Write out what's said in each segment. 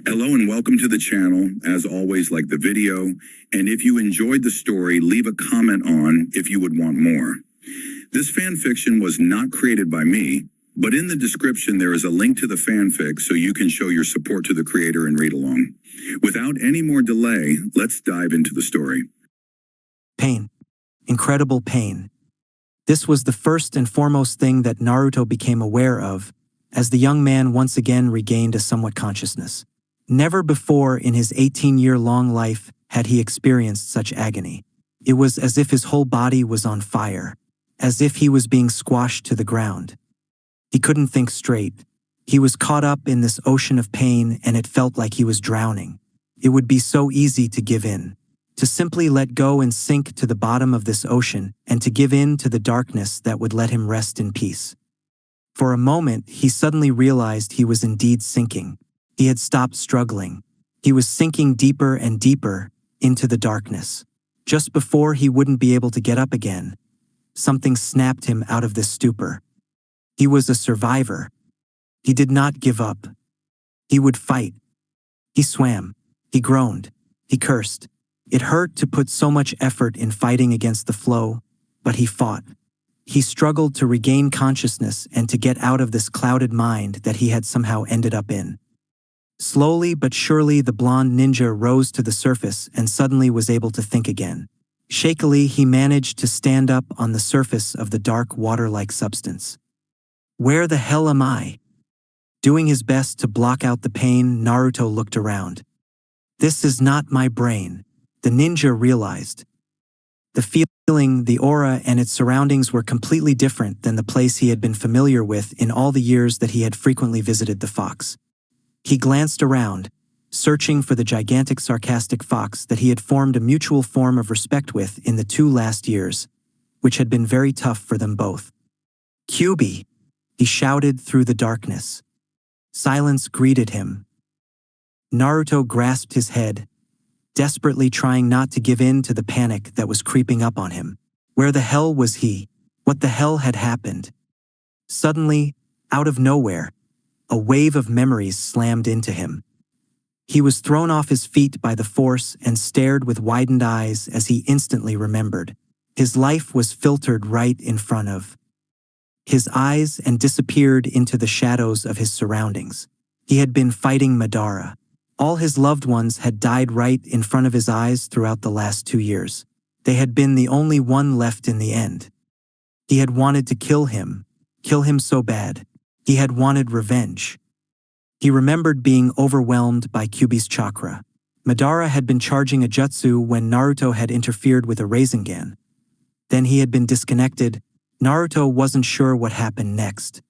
Hello and welcome to the channel. As always, like the video, and if you enjoyed the story, leave a comment on if you would want more. This fan fiction was not created by me, but in the description there is a link to the fanfic so you can show your support to the creator and read along. Without any more delay, let's dive into the story. Pain. Incredible pain. This was the first and foremost thing that Naruto became aware of, as the young man once again regained a somewhat consciousness. Never before in his 18-year-long life had he experienced such agony. It was as if his whole body was on fire, as if he was being squashed to the ground. He couldn't think straight. He was caught up in this ocean of pain and it felt like he was drowning. It would be so easy to give in, to simply let go and sink to the bottom of this ocean and to give in to the darkness that would let him rest in peace. For a moment, he suddenly realized he was indeed sinking. He had stopped struggling. He was sinking deeper and deeper into the darkness. Just before he wouldn't be able to get up again, something snapped him out of this stupor. He was a survivor. He did not give up. He would fight. He swam. He groaned. He cursed. It hurt to put so much effort in fighting against the flow, but he fought. He struggled to regain consciousness and to get out of this clouded mind that he had somehow ended up in. Slowly but surely the blond ninja rose to the surface and suddenly was able to think again. Shakily he managed to stand up on the surface of the dark water-like substance. Where the hell am I? Doing his best to block out the pain, Naruto looked around. This is not my brain, the ninja realized. The feeling, the aura, and its surroundings were completely different than the place he had been familiar with in all the years that he had frequently visited the fox. He glanced around, searching for the gigantic sarcastic fox that he had formed a mutual form of respect with in the 2 last years, which had been very tough for them both. "Kyubi!" he shouted through the darkness. Silence greeted him. Naruto grasped his head, desperately trying not to give in to the panic that was creeping up on him. Where the hell was he? What the hell had happened? Suddenly, out of nowhere, a wave of memories slammed into him. He was thrown off his feet by the force and stared with widened eyes as he instantly remembered. His life was filtered right in front of his eyes and disappeared into the shadows of his surroundings. He had been fighting Madara. All his loved ones had died right in front of his eyes throughout the last 2 years. They had been the only one left in the end. He had wanted to kill him so bad. He had wanted revenge. He remembered being overwhelmed by Kyubi's chakra. Madara had been charging a jutsu when Naruto had interfered with a Rasengan. Then he had been disconnected. Naruto wasn't sure what happened next.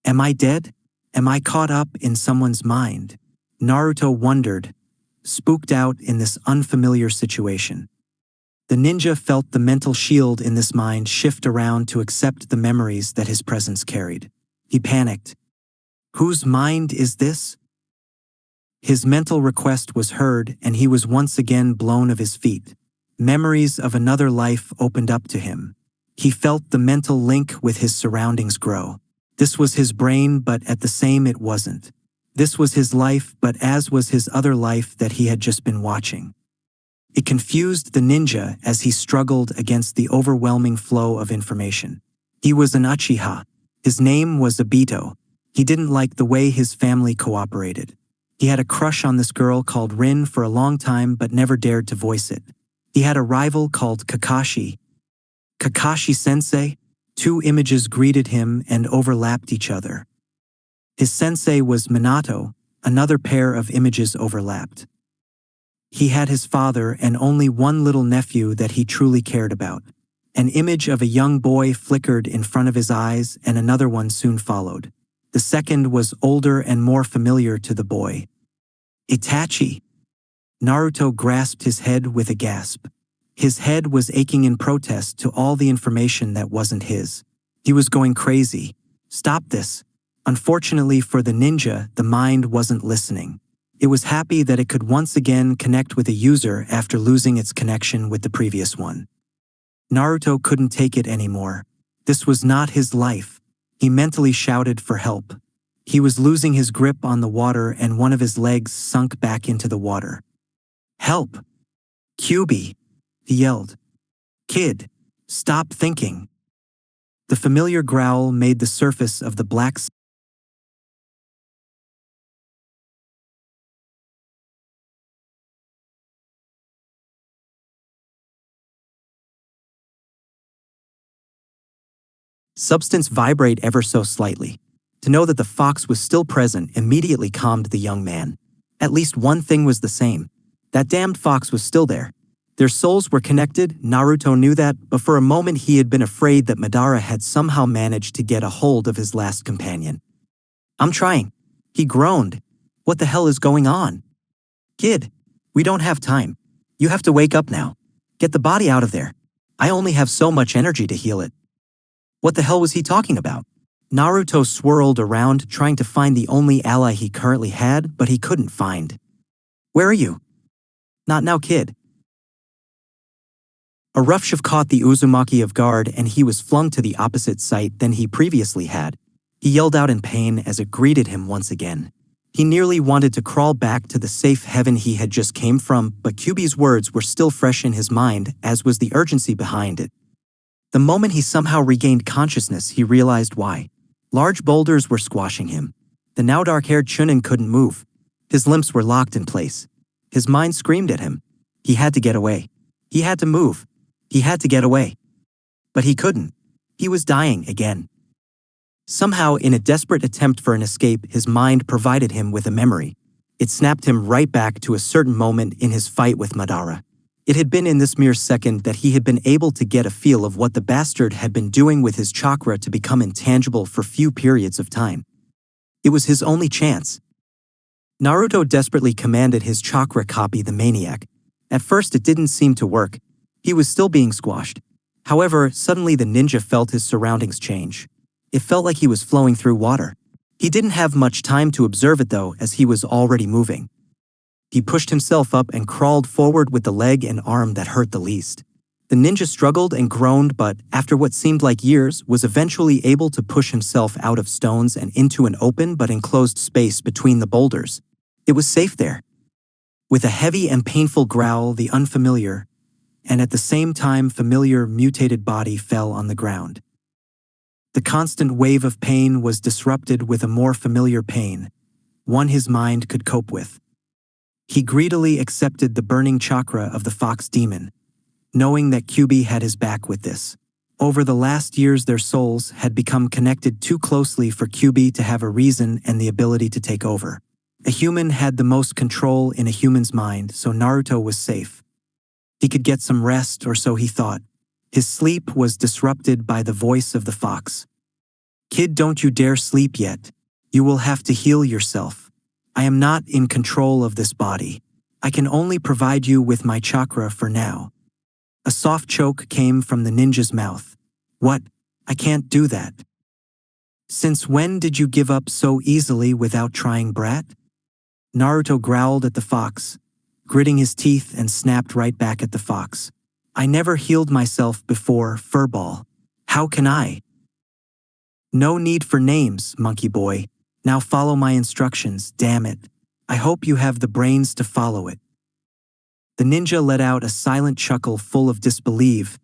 Am I dead? Am I caught up in someone's mind? Naruto wondered, spooked out in this unfamiliar situation. The ninja felt the mental shield in this mind shift around to accept the memories that his presence carried. He panicked. Whose mind is this? His mental request was heard and he was once again blown off his feet. Memories of another life opened up to him. He felt the mental link with his surroundings grow. This was his brain, but at the same it wasn't. This was his life, but as was his other life that he had just been watching. It confused the ninja as he struggled against the overwhelming flow of information. He was an Uchiha. His name was Obito. He didn't like the way his family cooperated. He had a crush on this girl called Rin for a long time but never dared to voice it. He had a rival called Kakashi. Kakashi-sensei? 2 images greeted him and overlapped each other. His sensei was Minato, another pair of images overlapped. He had his father and only one little nephew that he truly cared about. An image of a young boy flickered in front of his eyes and another one soon followed. The second was older and more familiar to the boy. Itachi. Naruto grasped his head with a gasp. His head was aching in protest to all the information that wasn't his. He was going crazy. Stop this. Unfortunately for the ninja, the mind wasn't listening. It was happy that it could once again connect with a user after losing its connection with the previous one. Naruto couldn't take it anymore. This was not his life. He mentally shouted for help. He was losing his grip on the water and one of his legs sunk back into the water. "Help! QB!" he yelled. "Kid, stop thinking." The familiar growl made the surface of the black substance vibrate ever so slightly. To know that the fox was still present immediately calmed the young man. At least one thing was the same. That damned fox was still there. Their souls were connected, Naruto knew that, but for a moment he had been afraid that Madara had somehow managed to get a hold of his last companion. "I'm trying." He groaned. "What the hell is going on?" "Kid, we don't have time. You have to wake up now. Get the body out of there. I only have so much energy to heal it." What the hell was he talking about? Naruto swirled around, trying to find the only ally he currently had, but he couldn't find. "Where are you?" "Not now, kid." A rough shove caught the Uzumaki off guard and he was flung to the opposite site than he previously had. He yelled out in pain as it greeted him once again. He nearly wanted to crawl back to the safe heaven he had just came from, but Kyubi's words were still fresh in his mind, as was the urgency behind it. The moment he somehow regained consciousness, he realized why. Large boulders were squashing him. The now dark-haired Chunin couldn't move. His limbs were locked in place. His mind screamed at him. He had to get away. He had to move. He had to get away. But he couldn't. He was dying again. Somehow, in a desperate attempt for an escape, his mind provided him with a memory. It snapped him right back to a certain moment in his fight with Madara. It had been in this mere second that he had been able to get a feel of what the bastard had been doing with his chakra to become intangible for few periods of time. It was his only chance. Naruto desperately commanded his chakra copy the maniac. At first it didn't seem to work. He was still being squashed. However, suddenly the ninja felt his surroundings change. It felt like he was flowing through water. He didn't have much time to observe it though, as he was already moving. He pushed himself up and crawled forward with the leg and arm that hurt the least. The ninja struggled and groaned, but after what seemed like years, was eventually able to push himself out of stones and into an open but enclosed space between the boulders. It was safe there. With a heavy and painful growl, the unfamiliar, and at the same time familiar, mutated body fell on the ground. The constant wave of pain was disrupted with a more familiar pain, one his mind could cope with. He greedily accepted the burning chakra of the fox demon, knowing that QB had his back with this. Over the last years, their souls had become connected too closely for QB to have a reason and the ability to take over. A human had the most control in a human's mind, so Naruto was safe. He could get some rest, or so he thought. His sleep was disrupted by the voice of the fox. "Kid, don't you dare sleep yet. You will have to heal yourself. I am not in control of this body. I can only provide you with my chakra for now." A soft choke came from the ninja's mouth. "What? I can't do that." "Since when did you give up so easily without trying, brat?" Naruto growled at the fox, gritting his teeth and snapped right back at the fox. "I never healed myself before, furball. How can I?" "No need for names, monkey boy. Now follow my instructions, damn it. I hope you have the brains to follow it." The ninja let out a silent chuckle full of disbelief,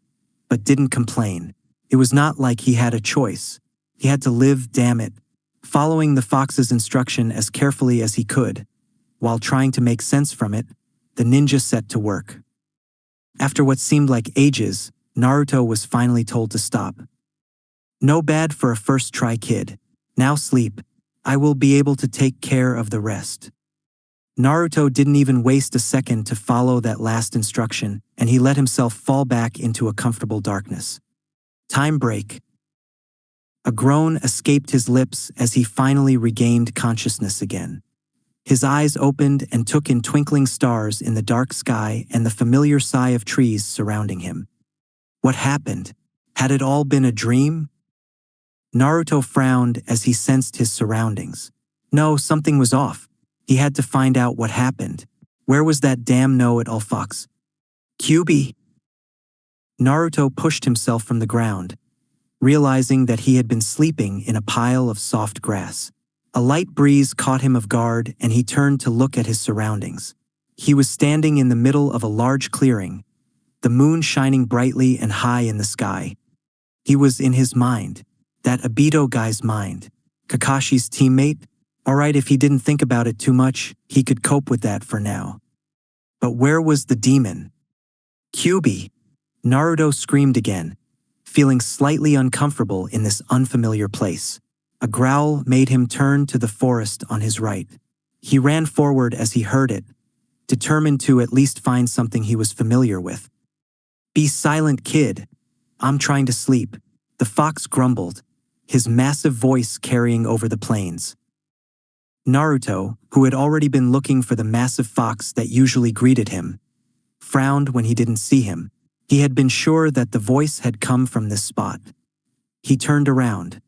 but didn't complain. It was not like he had a choice. He had to live, damn it. Following the fox's instruction as carefully as he could, while trying to make sense from it, the ninja set to work. After what seemed like ages, Naruto was finally told to stop. "No bad for a first try, kid. Now sleep. I will be able to take care of the rest." Naruto didn't even waste a second to follow that last instruction, and he let himself fall back into a comfortable darkness. Time break. A groan escaped his lips as he finally regained consciousness again. His eyes opened and took in twinkling stars in the dark sky and the familiar sigh of trees surrounding him. What happened? Had it all been a dream? Naruto frowned as he sensed his surroundings. No, something was off. He had to find out what happened. Where was that damn know-it-all fox? QB? Naruto pushed himself from the ground, realizing that he had been sleeping in a pile of soft grass. A light breeze caught him off guard and he turned to look at his surroundings. He was standing in the middle of a large clearing, the moon shining brightly and high in the sky. He was in his mind, that Obito guy's mind. Kakashi's teammate? Alright, if he didn't think about it too much, he could cope with that for now. But where was the demon? Kyuubi! Naruto screamed again, feeling slightly uncomfortable in this unfamiliar place. A growl made him turn to the forest on his right. He ran forward as he heard it, determined to at least find something he was familiar with. Be silent, kid. I'm trying to sleep, the fox grumbled, his massive voice carrying over the plains. Naruto, who had already been looking for the massive fox that usually greeted him, frowned when he didn't see him. He had been sure that the voice had come from this spot. He turned around,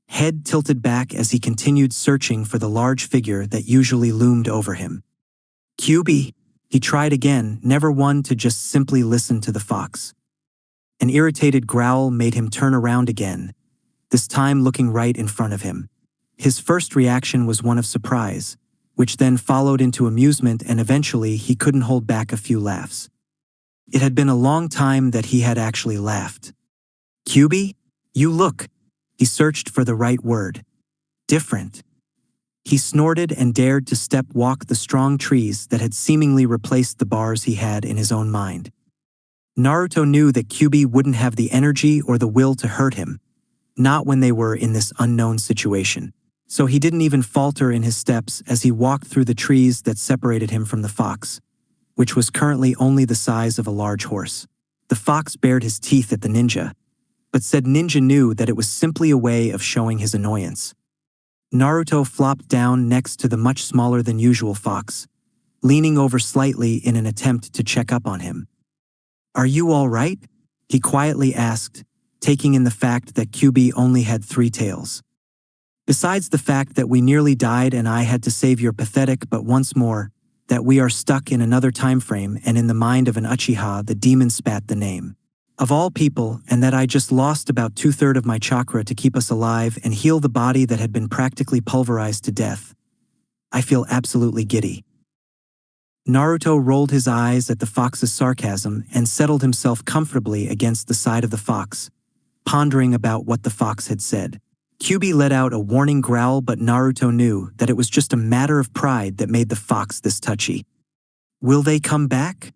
head tilted back as he continued searching for the large figure that usually loomed over him. Kyuubi, he tried again, never one to just simply listen to the fox. An irritated growl made him turn around again, this time looking right in front of him. His first reaction was one of surprise, which then followed into amusement, and eventually he couldn't hold back a few laughs. It had been a long time that he had actually laughed. Kyuubi, you look. He searched for the right word. Different. He snorted and dared to walk the strong trees that had seemingly replaced the bars he had in his own mind. Naruto knew that Kyuubi wouldn't have the energy or the will to hurt him, not when they were in this unknown situation. So he didn't even falter in his steps as he walked through the trees that separated him from the fox, which was currently only the size of a large horse. The fox bared his teeth at the ninja, but said ninja knew that it was simply a way of showing his annoyance. Naruto flopped down next to the much smaller than usual fox, leaning over slightly in an attempt to check up on him. Are you all right? He quietly asked, taking in the fact that Kyuubi only had 3 tails. Besides the fact that we nearly died and I had to save your pathetic but once more, that we are stuck in another time frame and in the mind of an Uchiha, the demon spat the name. Of all people, and that I just lost about 2/3 of my chakra to keep us alive and heal the body that had been practically pulverized to death. I feel absolutely giddy. Naruto rolled his eyes at the fox's sarcasm and settled himself comfortably against the side of the fox, pondering about what the fox had said. Kyuubi let out a warning growl, but Naruto knew that it was just a matter of pride that made the fox this touchy. Will they come back?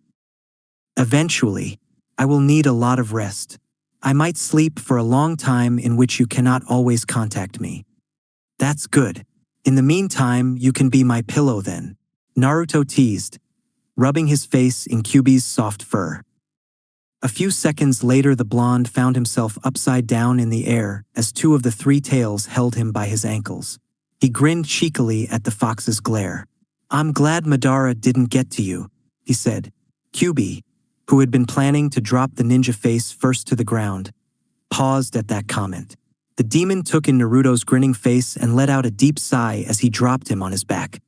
Eventually. I will need a lot of rest. I might sleep for a long time in which you cannot always contact me. That's good. In the meantime, you can be my pillow then. Naruto teased, rubbing his face in Kyuubi's soft fur. A few seconds later, the blonde found himself upside down in the air as 2 of the 3 tails held him by his ankles. He grinned cheekily at the fox's glare. I'm glad Madara didn't get to you, he said. Kyuubi, who had been planning to drop the ninja face first to the ground, paused at that comment. The demon took in Naruto's grinning face and let out a deep sigh as he dropped him on his back.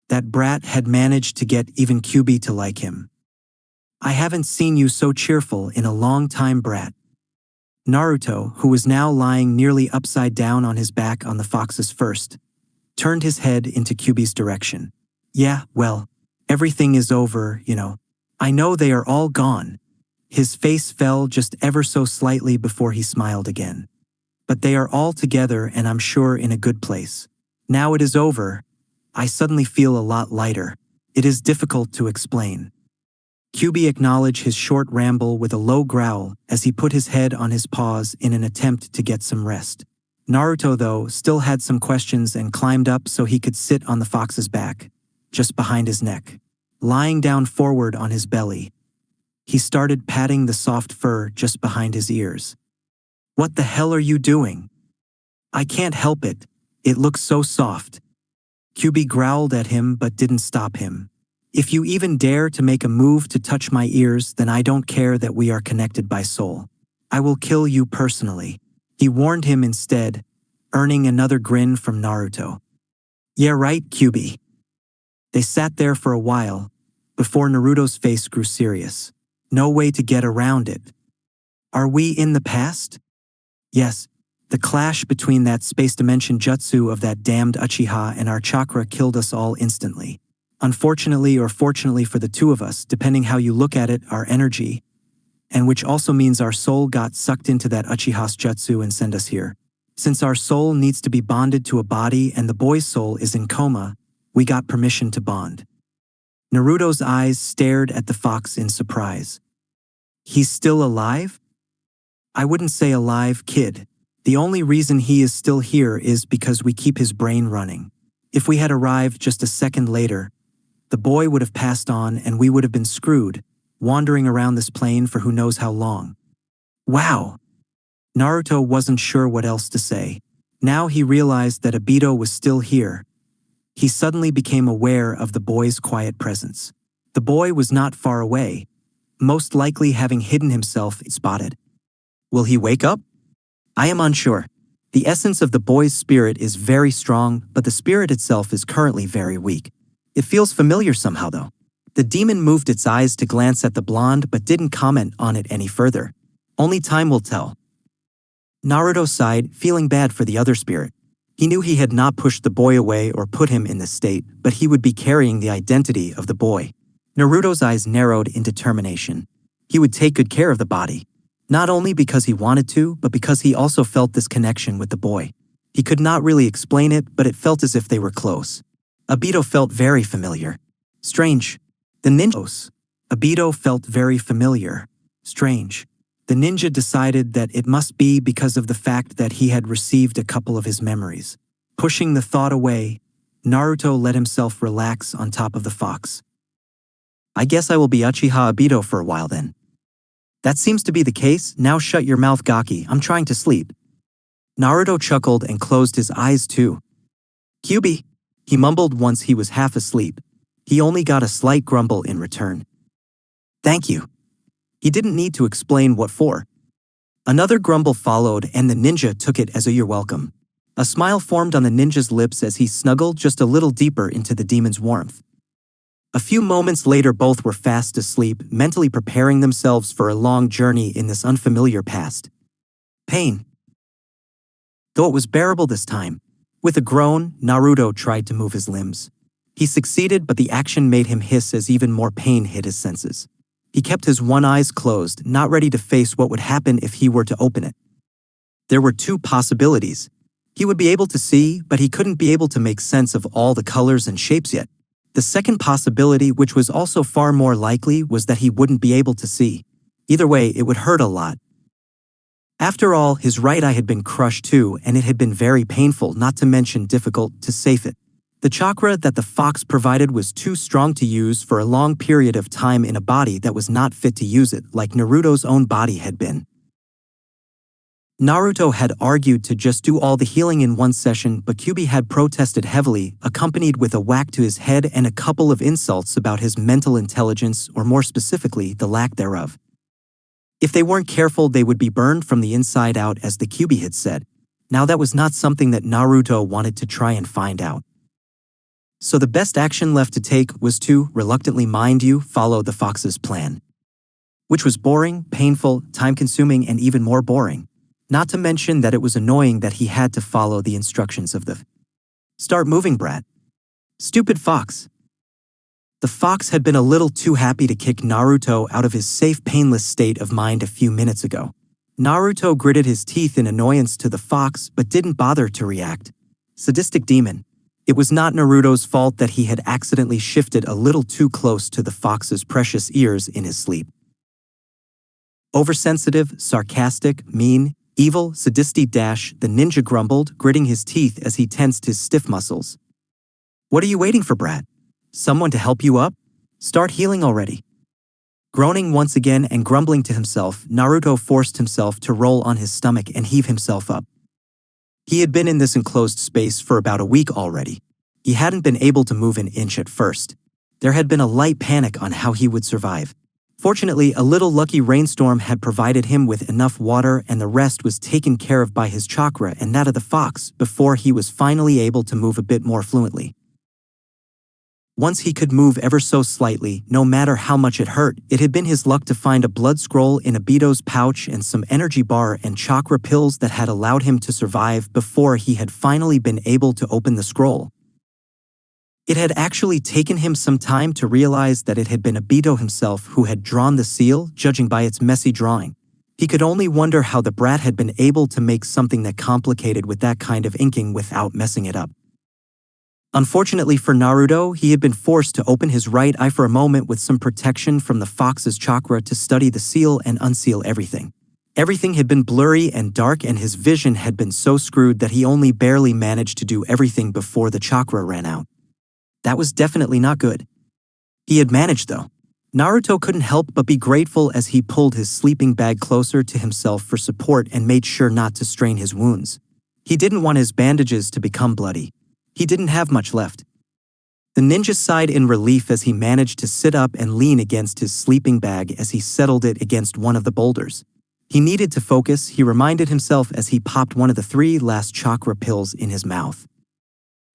That brat had managed to get even Kyuubi to like him. I haven't seen you so cheerful in a long time, brat. Naruto, who was now lying nearly upside down on his back on the fox's first, turned his head into Kyuubi's direction. Yeah, well, everything is over, you know. I know they are all gone. His face fell just ever so slightly before he smiled again. But they are all together and I'm sure in a good place. Now it is over. I suddenly feel a lot lighter. It is difficult to explain. Kyuubi acknowledged his short ramble with a low growl as he put his head on his paws in an attempt to get some rest. Naruto, though, still had some questions and climbed up so he could sit on the fox's back, just behind his neck. Lying down forward on his belly, he started patting the soft fur just behind his ears. What the hell are you doing? I can't help it. It looks so soft. Kyuubi growled at him but didn't stop him. If you even dare to make a move to touch my ears, then I don't care that we are connected by soul. I will kill you personally. He warned him instead, earning another grin from Naruto. Yeah, right, Kyuubi. They sat there for a while, before Naruto's face grew serious. No way to get around it. Are we in the past? Yes, The clash between that space dimension jutsu of that damned Uchiha and our chakra killed us all instantly. Unfortunately or fortunately for the two of us, depending how you look at it, our energy, and which also means our soul got sucked into that Uchiha's jutsu and sent us here. Since our soul needs to be bonded to a body and the boy's soul is in coma, we got permission to bond. Naruto's eyes stared at the fox in surprise. He's still alive? I wouldn't say alive, kid. The only reason he is still here is because we keep his brain running. If we had arrived just a second later, the boy would have passed on and we would have been screwed, wandering around this plane for who knows how long. Wow! Naruto wasn't sure what else to say. Now he realized that Obito was still here. He suddenly became aware of the boy's quiet presence. The boy was not far away, most likely having hidden himself spotted. Will he wake up? I am unsure. The essence of the boy's spirit is very strong, but the spirit itself is currently very weak. It feels familiar somehow though. The demon moved its eyes to glance at the blonde but didn't comment on it any further. Only time will tell. Naruto sighed, feeling bad for the other spirit. He knew he had not pushed the boy away or put him in this state, but he would be carrying the identity of the boy. Naruto's eyes narrowed in determination. He would take good care of the body. Not only because he wanted to, but because he also felt this connection with the boy. He could not really explain it, but it felt as if they were close. Obito felt very familiar. Strange. The ninjas. Obito felt very familiar. Strange. The ninja decided that it must be because of the fact that he had received a couple of his memories. Pushing the thought away, Naruto let himself relax on top of the fox. I guess I will be Uchiha Obito for a while then. That seems to be the case. Now shut your mouth, Gaki. I'm trying to sleep. Naruto chuckled and closed his eyes too. Kyubi, he mumbled once he was half asleep. He only got a slight grumble in return. Thank you. He didn't need to explain what for. Another grumble followed and the ninja took it as a "you're welcome." A smile formed on the ninja's lips as he snuggled just a little deeper into the demon's warmth. A few moments later both were fast asleep, mentally preparing themselves for a long journey in this unfamiliar past. Pain. Though it was bearable this time. With a groan, Naruto tried to move his limbs. He succeeded, but the action made him hiss as even more pain hit his senses. He kept his one eye closed, not ready to face what would happen if he were to open it. There were two possibilities. He would be able to see, but he couldn't be able to make sense of all the colors and shapes yet. The second possibility, which was also far more likely, was that he wouldn't be able to see. Either way, it would hurt a lot. After all, his right eye had been crushed too, and it had been very painful, not to mention difficult, to save it. The chakra that the fox provided was too strong to use for a long period of time in a body that was not fit to use it, like Naruto's own body had been. Naruto had argued to just do all the healing in one session, but Kyubi had protested heavily, accompanied with a whack to his head and a couple of insults about his mental intelligence, or more specifically, the lack thereof. If they weren't careful, they would be burned from the inside out, as the Kyubi had said. Now that was not something that Naruto wanted to try and find out. So the best action left to take was to, reluctantly mind you, follow the fox's plan. Which was boring, painful, time-consuming, and even more boring. Not to mention that it was annoying that he had to follow the instructions of the "Start moving, brat." Stupid fox. The fox had been a little too happy to kick Naruto out of his safe, painless state of mind a few minutes ago. Naruto gritted his teeth in annoyance to the fox but didn't bother to react. Sadistic demon. It was not Naruto's fault that he had accidentally shifted a little too close to the fox's precious ears in his sleep. Oversensitive, sarcastic, mean, evil, sadistic dash, the ninja grumbled, gritting his teeth as he tensed his stiff muscles. What are you waiting for, brat? Someone to help you up? Start healing already. Groaning once again and grumbling to himself, Naruto forced himself to roll on his stomach and heave himself up. He had been in this enclosed space for about a week already. He hadn't been able to move an inch at first. There had been a light panic on how he would survive. Fortunately, a little lucky rainstorm had provided him with enough water, and the rest was taken care of by his chakra and that of the fox before he was finally able to move a bit more fluently. Once he could move ever so slightly, no matter how much it hurt. It had been his luck to find a blood scroll in Obito's pouch and some energy bar and chakra pills that had allowed him to survive before he had finally been able to open the scroll. It had actually taken him some time to realize that it had been Obito himself who had drawn the seal, judging by its messy drawing. He could only wonder how the brat had been able to make something that complicated with that kind of inking without messing it up. Unfortunately for Naruto, he had been forced to open his right eye for a moment with some protection from the fox's chakra to study the seal and unseal everything. Everything had been blurry and dark, and his vision had been so screwed that he only barely managed to do everything before the chakra ran out. That was definitely not good. He had managed, though. Naruto couldn't help but be grateful as he pulled his sleeping bag closer to himself for support and made sure not to strain his wounds. He didn't want his bandages to become bloody. He didn't have much left. The ninja sighed in relief as he managed to sit up and lean against his sleeping bag as he settled it against one of the boulders. He needed to focus, he reminded himself as he popped one of the 3 last chakra pills in his mouth.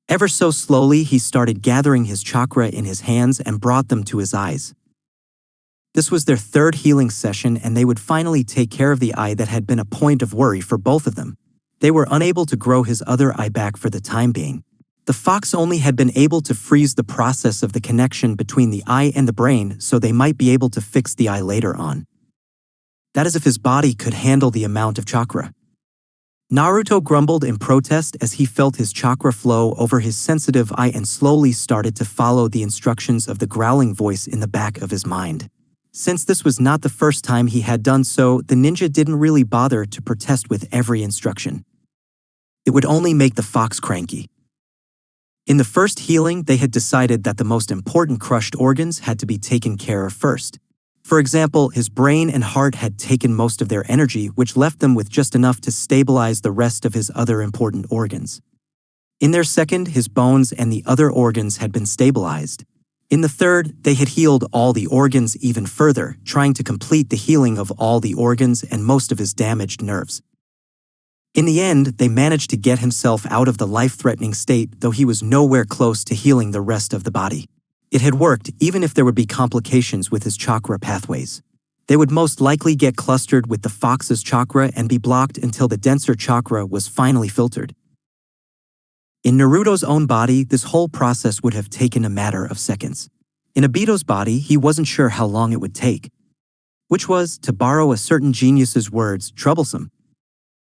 Ever so slowly, he started gathering his chakra in his hands and brought them to his eyes. This was their 3rd healing session, and they would finally take care of the eye that had been a point of worry for both of them. They were unable to grow his other eye back for the time being. The fox only had been able to freeze the process of the connection between the eye and the brain, so they might be able to fix the eye later on. That is if his body could handle the amount of chakra. Naruto grumbled in protest as he felt his chakra flow over his sensitive eye and slowly started to follow the instructions of the growling voice in the back of his mind. Since this was not the first time he had done so, the ninja didn't really bother to protest with every instruction. It would only make the fox cranky. In the first healing, they had decided that the most important crushed organs had to be taken care of first. For example, his brain and heart had taken most of their energy, which left them with just enough to stabilize the rest of his other important organs. In their second, his bones and the other organs had been stabilized. In the third, they had healed all the organs even further, trying to complete the healing of all the organs and most of his damaged nerves. In the end, they managed to get himself out of the life-threatening state, though he was nowhere close to healing the rest of the body. It had worked, even if there would be complications with his chakra pathways. They would most likely get clustered with the fox's chakra and be blocked until the denser chakra was finally filtered. In Naruto's own body, this whole process would have taken a matter of seconds. In Obito's body, he wasn't sure how long it would take. Which was, to borrow a certain genius's words, troublesome.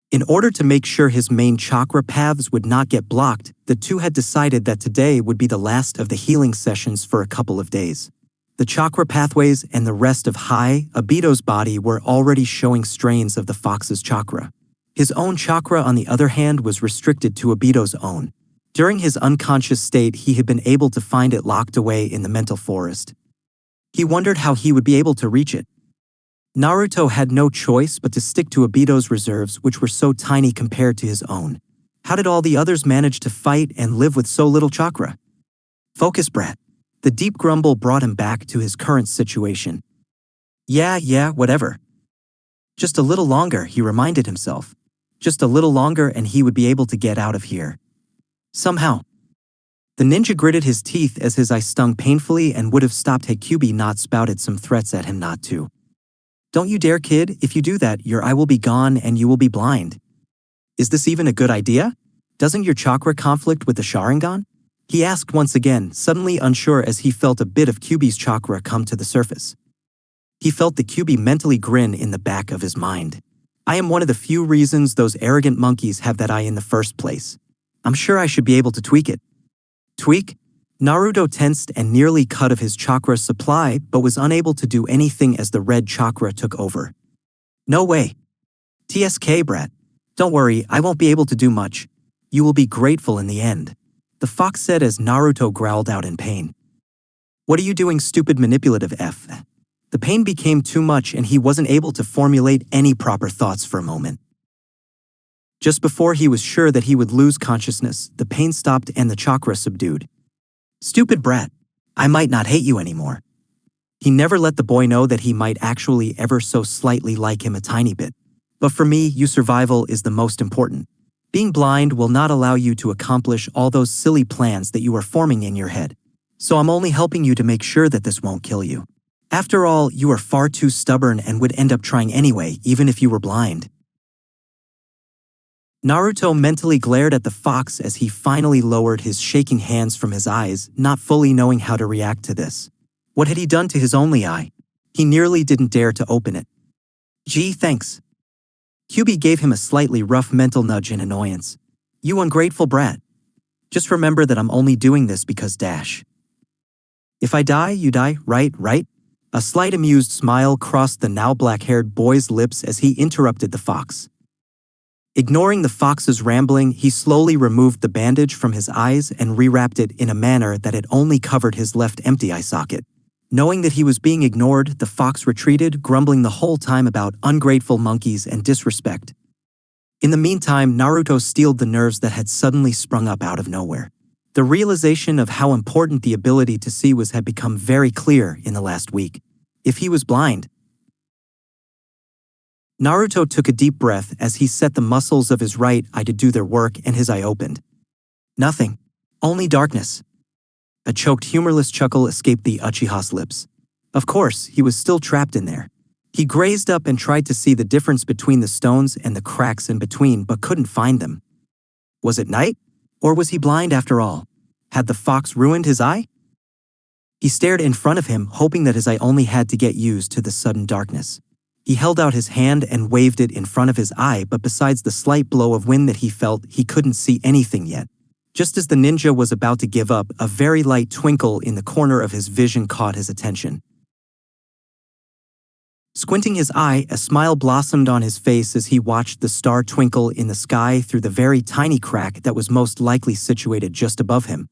In order to make sure his main chakra paths would not get blocked, the two had decided that today would be the last of the healing sessions for a couple of days. The chakra pathways and the rest of Obito's body were already showing strains of the fox's chakra. His own chakra, on the other hand, was restricted to Obito's own. During his unconscious state, he had been able to find it locked away in the mental forest. He wondered how he would be able to reach it. Naruto had no choice but to stick to Obito's reserves, which were so tiny compared to his own. How did all the others manage to fight and live with so little chakra? Focus, brat. The deep grumble brought him back to his current situation. Yeah, whatever. Just a little longer, he reminded himself. Just a little longer and he would be able to get out of here. Somehow. The ninja gritted his teeth as his eye stung painfully and would have stopped had Kyubi not spouted some threats at him not to. Don't you dare, kid. If you do that, your eye will be gone and you will be blind. Is this even a good idea? Doesn't your chakra conflict with the Sharingan? He asked once again, suddenly unsure as he felt a bit of Kyubi's chakra come to the surface. He felt the Kyubi mentally grin in the back of his mind. I am one of the few reasons those arrogant monkeys have that eye in the first place. I'm sure I should be able to tweak it. Tweak? Naruto tensed and nearly cut off his chakra supply, but was unable to do anything as the red chakra took over. No way. TSK, brat. Don't worry, I won't be able to do much. You will be grateful in the end. The fox said as Naruto growled out in pain. What are you doing, stupid manipulative F? The pain became too much and he wasn't able to formulate any proper thoughts for a moment. Just before he was sure that he would lose consciousness, the pain stopped and the chakra subdued. Stupid brat. I might not hate you anymore. He never let the boy know that he might actually ever so slightly like him a tiny bit. But for me, your survival is the most important. Being blind will not allow you to accomplish all those silly plans that you are forming in your head. So I'm only helping you to make sure that this won't kill you. After all, you are far too stubborn and would end up trying anyway, even if you were blind." Naruto mentally glared at the fox as he finally lowered his shaking hands from his eyes, not fully knowing how to react to this. What had he done to his only eye? He nearly didn't dare to open it. "Gee, thanks." Kyubi gave him a slightly rough mental nudge in annoyance. "You ungrateful brat. Just remember that I'm only doing this because dash. If I die, you die, right?" A slight amused smile crossed the now black-haired boy's lips as he interrupted the fox. Ignoring the fox's rambling, he slowly removed the bandage from his eyes and rewrapped it in a manner that it only covered his left empty eye socket. Knowing that he was being ignored, the fox retreated, grumbling the whole time about ungrateful monkeys and disrespect. In the meantime, Naruto steeled the nerves that had suddenly sprung up out of nowhere. The realization of how important the ability to see was had become very clear in the last week. If he was blind, Naruto took a deep breath as he set the muscles of his right eye to do their work and his eye opened. Nothing. Only darkness. A choked humorless chuckle escaped the Uchiha's lips. Of course, he was still trapped in there. He grazed up and tried to see the difference between the stones and the cracks in between but couldn't find them. Was it night? Or was he blind after all? Had the fox ruined his eye? He stared in front of him, hoping that his eye only had to get used to the sudden darkness. He held out his hand and waved it in front of his eye, but besides the slight blow of wind that he felt, he couldn't see anything yet. Just as the ninja was about to give up, a very light twinkle in the corner of his vision caught his attention. Squinting his eye, a smile blossomed on his face as he watched the star twinkle in the sky through the very tiny crack that was most likely situated just above him.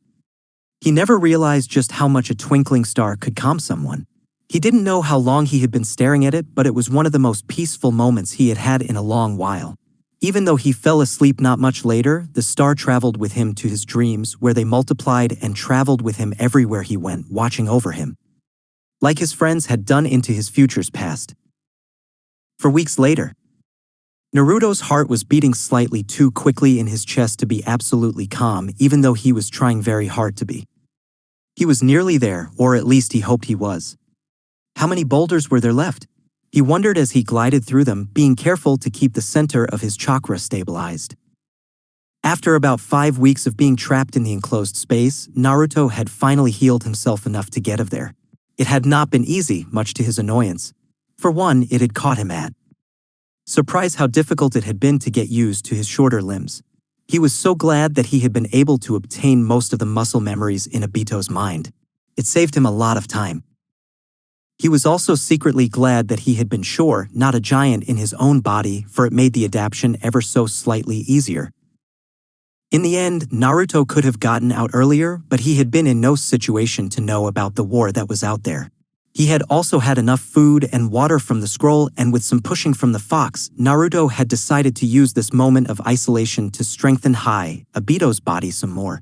He never realized just how much a twinkling star could calm someone. He didn't know how long he had been staring at it, but it was one of the most peaceful moments he had had in a long while. Even though he fell asleep not much later, the star traveled with him to his dreams, where they multiplied and traveled with him everywhere he went, watching over him, like his friends had done into his futures past. For weeks later, Naruto's heart was beating slightly too quickly in his chest to be absolutely calm, even though he was trying very hard to be. He was nearly there, or at least he hoped he was. How many boulders were there left? He wondered as he glided through them, being careful to keep the center of his chakra stabilized. After about 5 weeks of being trapped in the enclosed space, Naruto had finally healed himself enough to get out of there. It had not been easy, much to his annoyance. For one, it had caught him at surprise how difficult it had been to get used to his shorter limbs. He was so glad that he had been able to obtain most of the muscle memories in Obito's mind. It saved him a lot of time. He was also secretly glad that he had been sure, not a giant in his own body, for it made the adaptation ever so slightly easier. In the end, Naruto could have gotten out earlier, but he had been in no situation to know about the war that was out there. He had also had enough food and water from the scroll, and with some pushing from the fox, Naruto had decided to use this moment of isolation to strengthen Obito's body some more.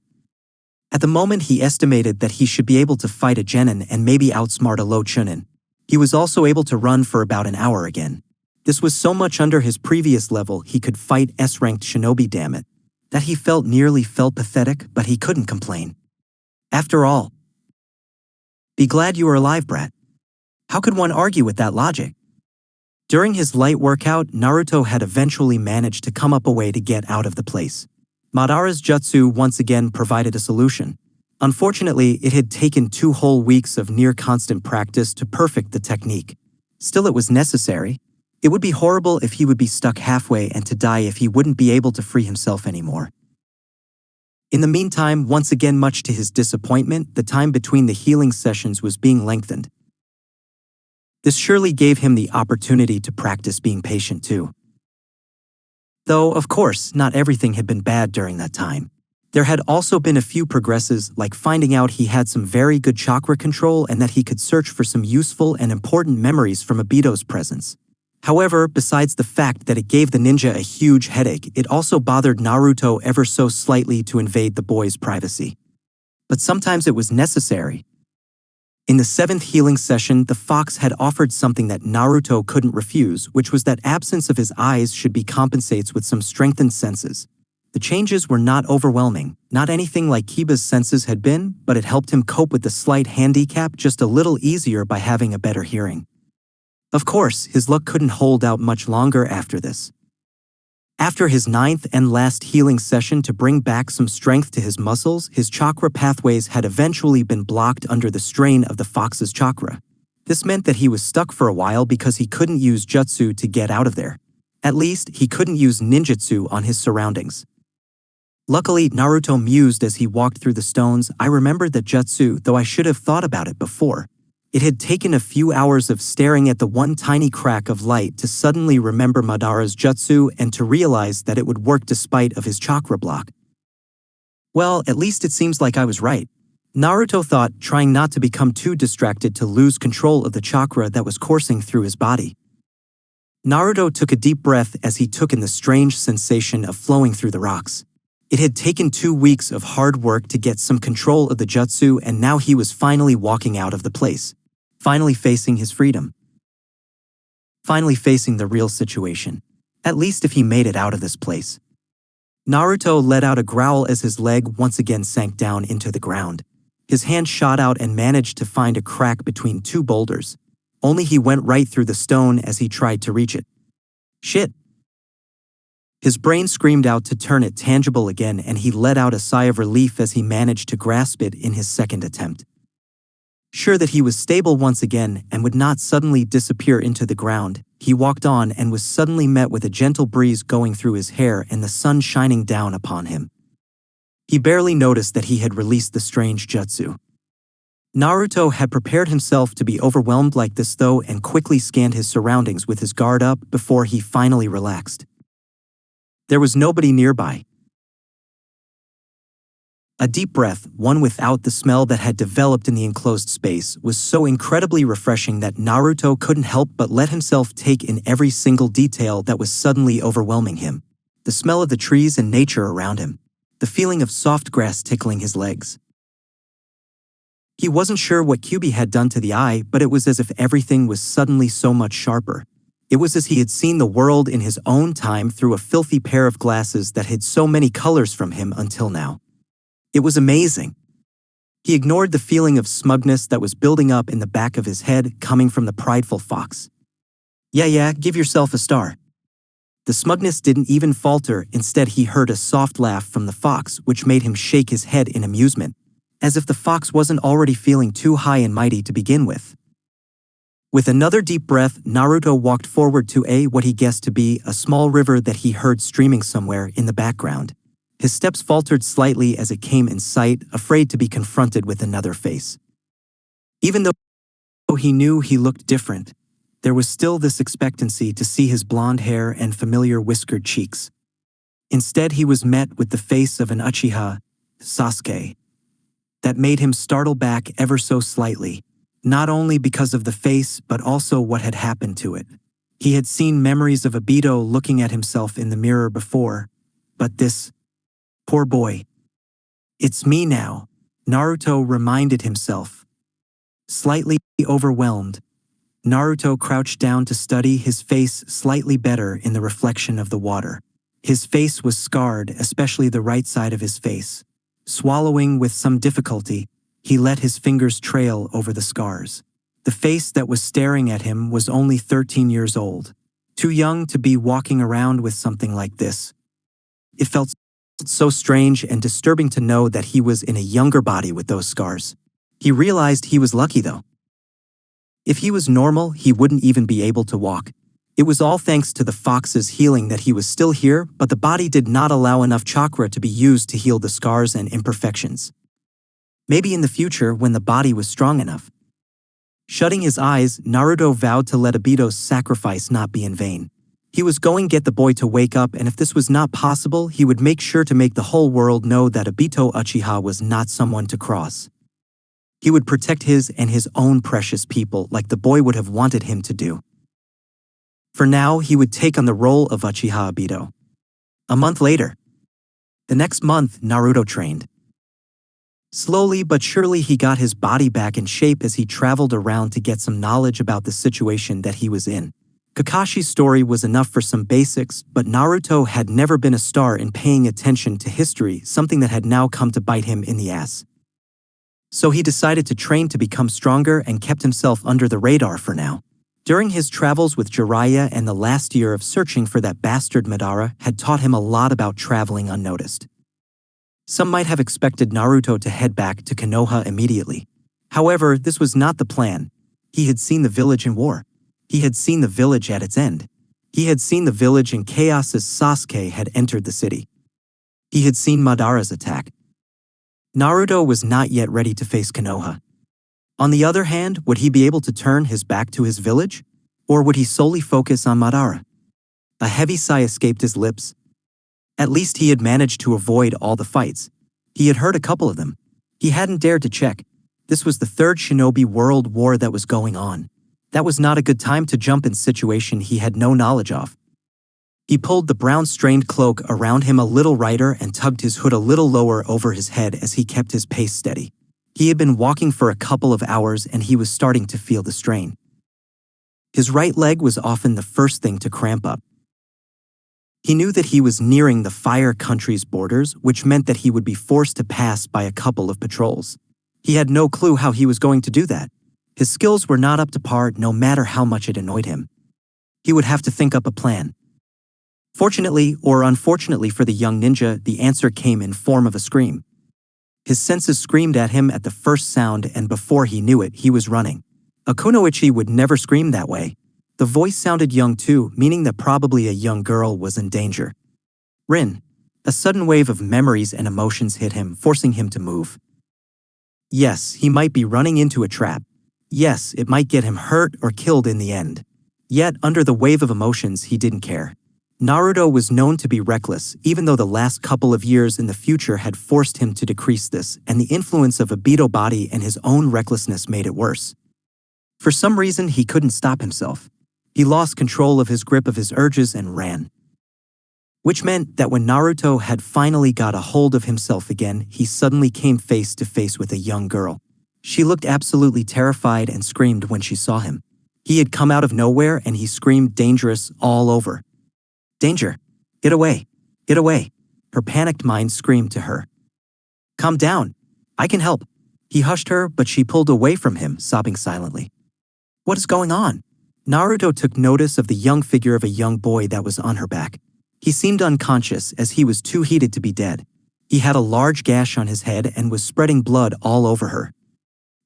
At the moment, he estimated that he should be able to fight a genin and maybe outsmart a low chunin. He was also able to run for about an hour again. This was so much under his previous level he could fight S-ranked shinobi, damn it, that he nearly felt pathetic, but he couldn't complain. After all, be glad you are alive, brat. How could one argue with that logic? During his light workout, Naruto had eventually managed to come up a way to get out of the place. Madara's jutsu once again provided a solution. Unfortunately, it had taken 2 whole weeks of near-constant practice to perfect the technique. Still, it was necessary. It would be horrible if he would be stuck halfway and to die if he wouldn't be able to free himself anymore. In the meantime, once again much to his disappointment, the time between the healing sessions was being lengthened. This surely gave him the opportunity to practice being patient too. Though, of course, not everything had been bad during that time. There had also been a few progresses, like finding out he had some very good chakra control and that he could search for some useful and important memories from Obito's presence. However, besides the fact that it gave the ninja a huge headache, it also bothered Naruto ever so slightly to invade the boy's privacy. But sometimes it was necessary. In the 7th healing session, the fox had offered something that Naruto couldn't refuse, which was that absence of his eyes should be compensates with some strengthened senses. The changes were not overwhelming, not anything like Kiba's senses had been, but it helped him cope with the slight handicap just a little easier by having a better hearing. Of course, his luck couldn't hold out much longer after this. After his 9th and last healing session to bring back some strength to his muscles, his chakra pathways had eventually been blocked under the strain of the fox's chakra. This meant that he was stuck for a while because he couldn't use jutsu to get out of there. At least, he couldn't use ninjutsu on his surroundings. Luckily, Naruto mused as he walked through the stones. I remembered that jutsu, though I should have thought about it before. It had taken a few hours of staring at the one tiny crack of light to suddenly remember Madara's jutsu and to realize that it would work despite of his chakra block. Well, at least it seems like I was right. Naruto thought, trying not to become too distracted to lose control of the chakra that was coursing through his body. Naruto took a deep breath as he took in the strange sensation of flowing through the rocks. It had taken 2 weeks of hard work to get some control of the jutsu, and now he was finally walking out of the place. Finally facing his freedom. Finally facing the real situation. At least if he made it out of this place. Naruto let out a growl as his leg once again sank down into the ground. His hand shot out and managed to find a crack between 2 boulders. Only he went right through the stone as he tried to reach it. Shit! His brain screamed out to turn it tangible again, and he let out a sigh of relief as he managed to grasp it in his second attempt. Sure that he was stable once again and would not suddenly disappear into the ground, he walked on and was suddenly met with a gentle breeze going through his hair and the sun shining down upon him. He barely noticed that he had released the strange jutsu. Naruto had prepared himself to be overwhelmed like this though and quickly scanned his surroundings with his guard up before he finally relaxed. There was nobody nearby. A deep breath, one without the smell that had developed in the enclosed space, was so incredibly refreshing that Naruto couldn't help but let himself take in every single detail that was suddenly overwhelming him. The smell of the trees and nature around him. The feeling of soft grass tickling his legs. He wasn't sure what Kyuubi had done to the eye, but it was as if everything was suddenly so much sharper. It was as he had seen the world in his own time through a filthy pair of glasses that hid so many colors from him until now. It was amazing. He ignored the feeling of smugness that was building up in the back of his head coming from the prideful fox. Yeah, give yourself a star. The smugness didn't even falter, instead he heard a soft laugh from the fox which made him shake his head in amusement, as if the fox wasn't already feeling too high and mighty to begin with. With another deep breath, Naruto walked forward to what he guessed to be a small river that he heard streaming somewhere in the background. His steps faltered slightly as it came in sight, afraid to be confronted with another face. Even though he knew he looked different, there was still this expectancy to see his blonde hair and familiar whiskered cheeks. Instead, he was met with the face of an Uchiha, Sasuke, that made him startle back ever so slightly. Not only because of the face, but also what had happened to it. He had seen memories of Obito looking at himself in the mirror before, but this poor boy. It's me now, Naruto reminded himself. Slightly overwhelmed, Naruto crouched down to study his face slightly better in the reflection of the water. His face was scarred, especially the right side of his face. Swallowing with some difficulty, he let his fingers trail over the scars. The face that was staring at him was only 13 years old. Too young to be walking around with something like this. It felt so strange and disturbing to know that he was in a younger body with those scars. He realized he was lucky though. If he was normal, he wouldn't even be able to walk. It was all thanks to the fox's healing that he was still here, but the body did not allow enough chakra to be used to heal the scars and imperfections. Maybe in the future when the body was strong enough. Shutting his eyes, Naruto vowed to let Obito's sacrifice not be in vain. He was going to get the boy to wake up, and if this was not possible, he would make sure to make the whole world know that Obito Uchiha was not someone to cross. He would protect his and his own precious people like the boy would have wanted him to do. For now, he would take on the role of Uchiha Obito. A month later. The next month, Naruto trained. Slowly but surely he got his body back in shape as he traveled around to get some knowledge about the situation that he was in. Kakashi's story was enough for some basics, but Naruto had never been a star in paying attention to history, something that had now come to bite him in the ass. So he decided to train to become stronger and kept himself under the radar for now. During his travels with Jiraiya and the last year of searching for that bastard Madara had taught him a lot about traveling unnoticed. Some might have expected Naruto to head back to Konoha immediately. However, this was not the plan. He had seen the village in war. He had seen the village at its end. He had seen the village in chaos as Sasuke had entered the city. He had seen Madara's attack. Naruto was not yet ready to face Konoha. On the other hand, would he be able to turn his back to his village? Or would he solely focus on Madara? A heavy sigh escaped his lips. At least he had managed to avoid all the fights. He had heard a couple of them. He hadn't dared to check. This was the third Shinobi World War that was going on. That was not a good time to jump in situation he had no knowledge of. He pulled the brown-strained cloak around him a little righter and tugged his hood a little lower over his head as he kept his pace steady. He had been walking for a couple of hours and he was starting to feel the strain. His right leg was often the first thing to cramp up. He knew that he was nearing the Fire Country's borders, which meant that he would be forced to pass by a couple of patrols. He had no clue how he was going to do that. His skills were not up to par no matter how much it annoyed him. He would have to think up a plan. Fortunately or unfortunately for the young ninja, the answer came in form of a scream. His senses screamed at him at the first sound, and before he knew it, he was running. A kunoichi would never scream that way. The voice sounded young too, meaning that probably a young girl was in danger. Rin. A sudden wave of memories and emotions hit him, forcing him to move. Yes, he might be running into a trap. Yes, it might get him hurt or killed in the end. Yet, under the wave of emotions, he didn't care. Naruto was known to be reckless, even though the last couple of years in the future had forced him to decrease this, and the influence of Obito body and his own recklessness made it worse. For some reason, he couldn't stop himself. He lost control of his grip of his urges and ran. Which meant that when Naruto had finally got a hold of himself again, he suddenly came face to face with a young girl. She looked absolutely terrified and screamed when she saw him. He had come out of nowhere and he screamed dangerous all over. Danger! Get away! Get away! Her panicked mind screamed to her. Calm down! I can help! He hushed her, but she pulled away from him, sobbing silently. What is going on? Naruto took notice of the young figure of a young boy that was on her back. He seemed unconscious as he was too heated to be dead. He had a large gash on his head and was spreading blood all over her.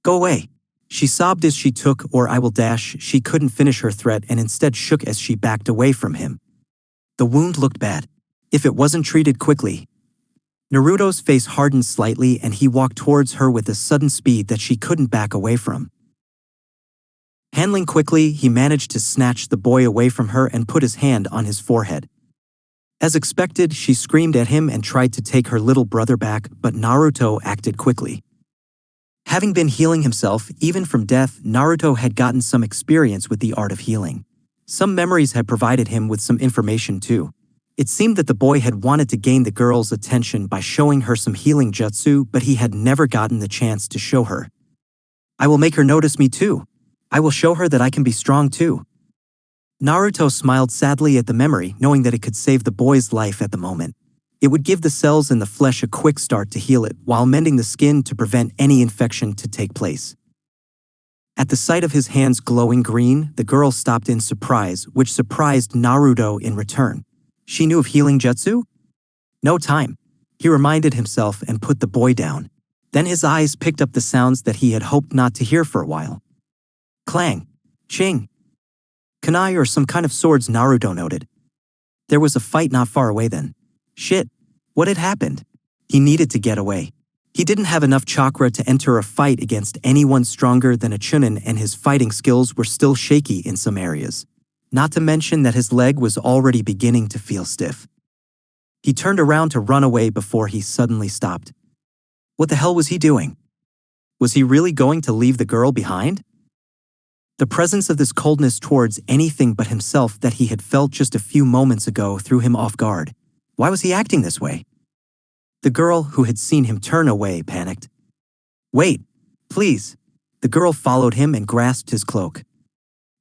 Go away! She sobbed as she took or I will dash. She couldn't finish her threat and instead shook as she backed away from him. The wound looked bad. If it wasn't treated quickly. Naruto's face hardened slightly and he walked towards her with a sudden speed that she couldn't back away from. Handling quickly, he managed to snatch the boy away from her and put his hand on his forehead. As expected, she screamed at him and tried to take her little brother back, but Naruto acted quickly. Having been healing himself, even from death, Naruto had gotten some experience with the art of healing. Some memories had provided him with some information too. It seemed that the boy had wanted to gain the girl's attention by showing her some healing jutsu, but he had never gotten the chance to show her. I will make her notice me too. I will show her that I can be strong too. Naruto smiled sadly at the memory, knowing that it could save the boy's life at the moment. It would give the cells in the flesh a quick start to heal it, while mending the skin to prevent any infection to take place. At the sight of his hands glowing green, the girl stopped in surprise, which surprised Naruto in return. She knew of healing jutsu? No time. He reminded himself and put the boy down. Then his eyes picked up the sounds that he had hoped not to hear for a while. Clang. Ching. Kunai or some kind of swords, Naruto noted. There was a fight not far away then. Shit. What had happened? He needed to get away. He didn't have enough chakra to enter a fight against anyone stronger than a Chunin, and his fighting skills were still shaky in some areas. Not to mention that his leg was already beginning to feel stiff. He turned around to run away before he suddenly stopped. What the hell was he doing? Was he really going to leave the girl behind? The presence of this coldness towards anything but himself that he had felt just a few moments ago threw him off guard. Why was he acting this way? The girl, who had seen him turn away, panicked. Wait, please. The girl followed him and grasped his cloak.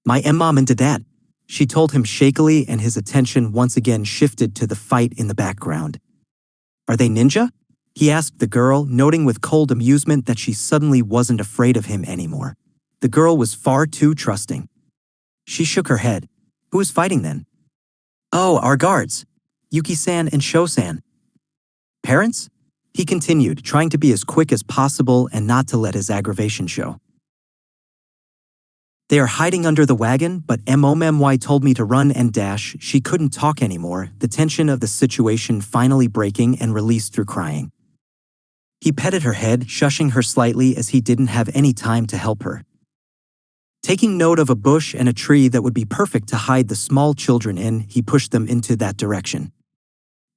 My mom and dad. she told him shakily, and his attention once again shifted to the fight in the background. Are they ninja? He asked the girl, noting with cold amusement that she suddenly wasn't afraid of him anymore. The girl was far too trusting. She shook her head. Who is fighting then? Oh, our guards. Yuki-san and Sho-san. Parents? He continued, trying to be as quick as possible and not to let his aggravation show. They are hiding under the wagon, but MOMY told me to run and dash. She couldn't talk anymore, the tension of the situation finally breaking and released through crying. He petted her head, shushing her slightly as he didn't have any time to help her. Taking note of a bush and a tree that would be perfect to hide the small children in, he pushed them into that direction.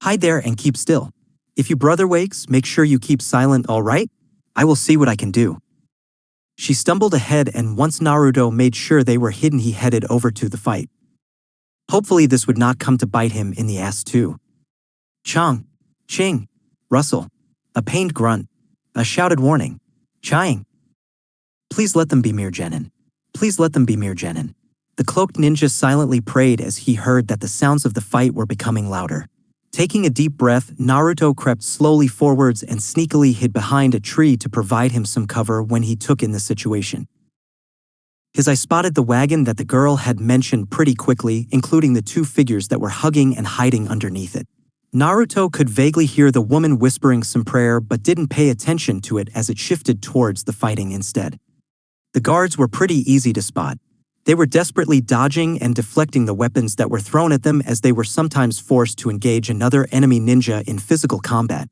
Hide there and keep still. If your brother wakes, make sure you keep silent, all right? I will see what I can do. She stumbled ahead, and once Naruto made sure they were hidden, he headed over to the fight. Hopefully this would not come to bite him in the ass too. Chang, Ching, Russell, a pained grunt, a shouted warning, Chang. Please let them be mere genin. Please let them be mere genin. The cloaked ninja silently prayed as he heard that the sounds of the fight were becoming louder. Taking a deep breath, Naruto crept slowly forwards and sneakily hid behind a tree to provide him some cover when he took in the situation. His eye spotted the wagon that the girl had mentioned pretty quickly, including the two figures that were hugging and hiding underneath it. Naruto could vaguely hear the woman whispering some prayer but didn't pay attention to it as it shifted towards the fighting instead. The guards were pretty easy to spot. They were desperately dodging and deflecting the weapons that were thrown at them as they were sometimes forced to engage another enemy ninja in physical combat.